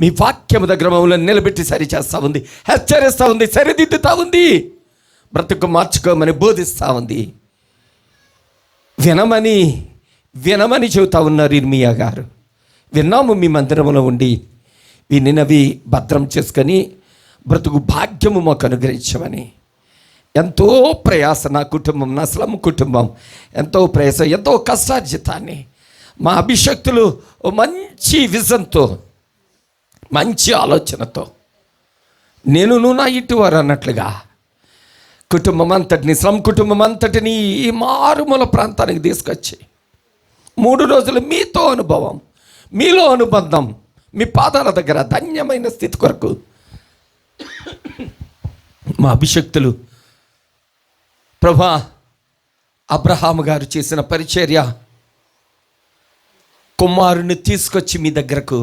మీ వాక్యము దగ్గర మమ్మల్ని నిలబెట్టి సరిచేస్తూ ఉంది, హెచ్చరిస్తూ ఉంది, సరిదిద్దుతూ ఉంది, బ్రతుకు మార్చుకోమని బోధిస్తూ ఉంది. వినమని చెబుతా ఉన్నారు ఇర్మియా గారు. విన్నాము మీ మందిరంలో ఉండి, వినినవి భద్రం చేసుకొని బ్రతుకు భాగ్యము మాకు అనుగ్రహించమని. ఎంతో ప్రయాస, నా కుటుంబం, నా స్లమ్ కుటుంబం ఎంతో ప్రయాస, ఎంతో కష్టార్జితాన్ని మా అభిషక్తులు మంచి విజన్తో, మంచి ఆలోచనతో, నేను నా ఇంటి వారు అన్నట్లుగా కుటుంబం అంతటిని, స్లమ్ కుటుంబం అంతటిని ఈ మారుమూల ప్రాంతానికి తీసుకొచ్చి 3 రోజులు మీతో అనుభవం, మీలో అనుబంధం, మీ పాదాల దగ్గర ధన్యమైన స్థితి కొరకు మా అభిషక్తులు ప్రభా, అబ్రహాము గారు చేసిన పరిచర్య, కుమారుని తీసుకొచ్చి మీ దగ్గరకు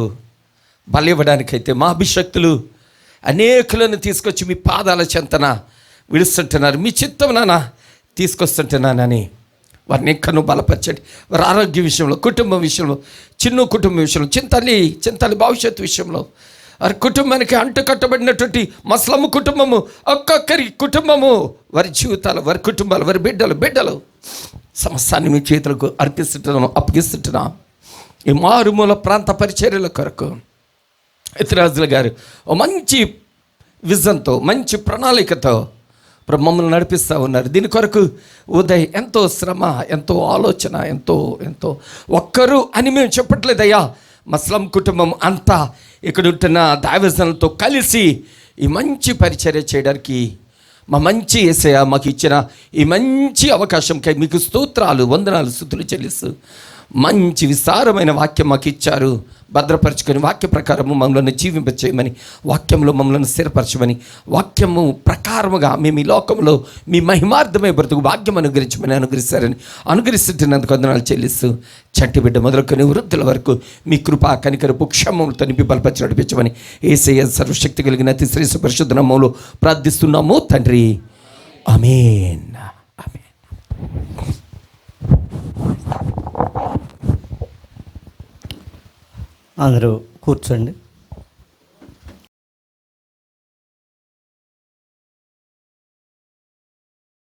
బలి ఇవ్వడానికైతే మా అభిషక్తులు అనేకులను తీసుకొచ్చి మీ పాదాల చెంతన విడుస్తుంటున్నారు. మీ చిత్తం నాన్న తీసుకొస్తుంటున్నానని వారిని ఎక్కడో బలపరచండి. వారి ఆరోగ్య విషయంలో, కుటుంబం విషయంలో, చిన్న కుటుంబం విషయంలో, చింతలి భవిష్యత్తు విషయంలో, వారి కుటుంబానికి అంటుకట్టబడినటువంటి మస్లము కుటుంబము, ఒక్కొక్కరి కుటుంబము, వారి జీవితాలు, వారి కుటుంబాలు, వారి బిడ్డలు సమస్తాన్ని మీ చేతులకు అప్పగిస్తుంటున్నాం. ఈ మారుమూల ప్రాంత పరిచర్యల కొరకు ఎత్తిరాజుల గారు ఓ మంచి విజన్తో, మంచి ప్రణాళికతో మమ్మల్ని నడిపిస్తూ ఉన్నారు. దీని కొరకు ఉదయ్ ఎంతో శ్రమ, ఎంతో ఆలోచన, ఎంతో ఒక్కరు అని మేము చెప్పట్లేదయ్యా, మస్లం కుటుంబం అంతా ఇక్కడ ఉంటున్న దైవజనులతో కలిసి ఈ మంచి పరిచర్య చేయడానికి మా మంచి యేసయ్య మాకు ఇచ్చిన ఈ మంచి అవకాశంకై మీకు స్తోత్రాలు, వందనాలు, స్తుతులు చెల్లిస్తూ మంచి విస్తారమైన వాక్యం మాకు ఇచ్చారు. భద్రపరచుకొని వాక్య ప్రకారము మమ్మల్ని జీవింపచేయమని, వాక్యంలో మమ్మల్ని స్థిరపరచమని, వాక్యము ప్రకారముగా మేము ఈ లోకంలో మీ మహిమార్థమై బ్రతుకు భాగ్యం అనుగ్రహిస్తున్నందుకు వందనాలు చెల్లిస్తూ చంటి బిడ్డ మొదలుకొని వృద్ధుల వరకు మీ కృపా కనికరపు క్షమములతో నింపి బలపరిచి నడిపించమని యేసయ్య సర్వశక్తి కలిగిన అతి శ్రేష్ఠ పరిశుద్ధ నామములో ప్రార్థిస్తున్నాము తండ్రి. ఆమేన్. అందరూ కూర్చోండి.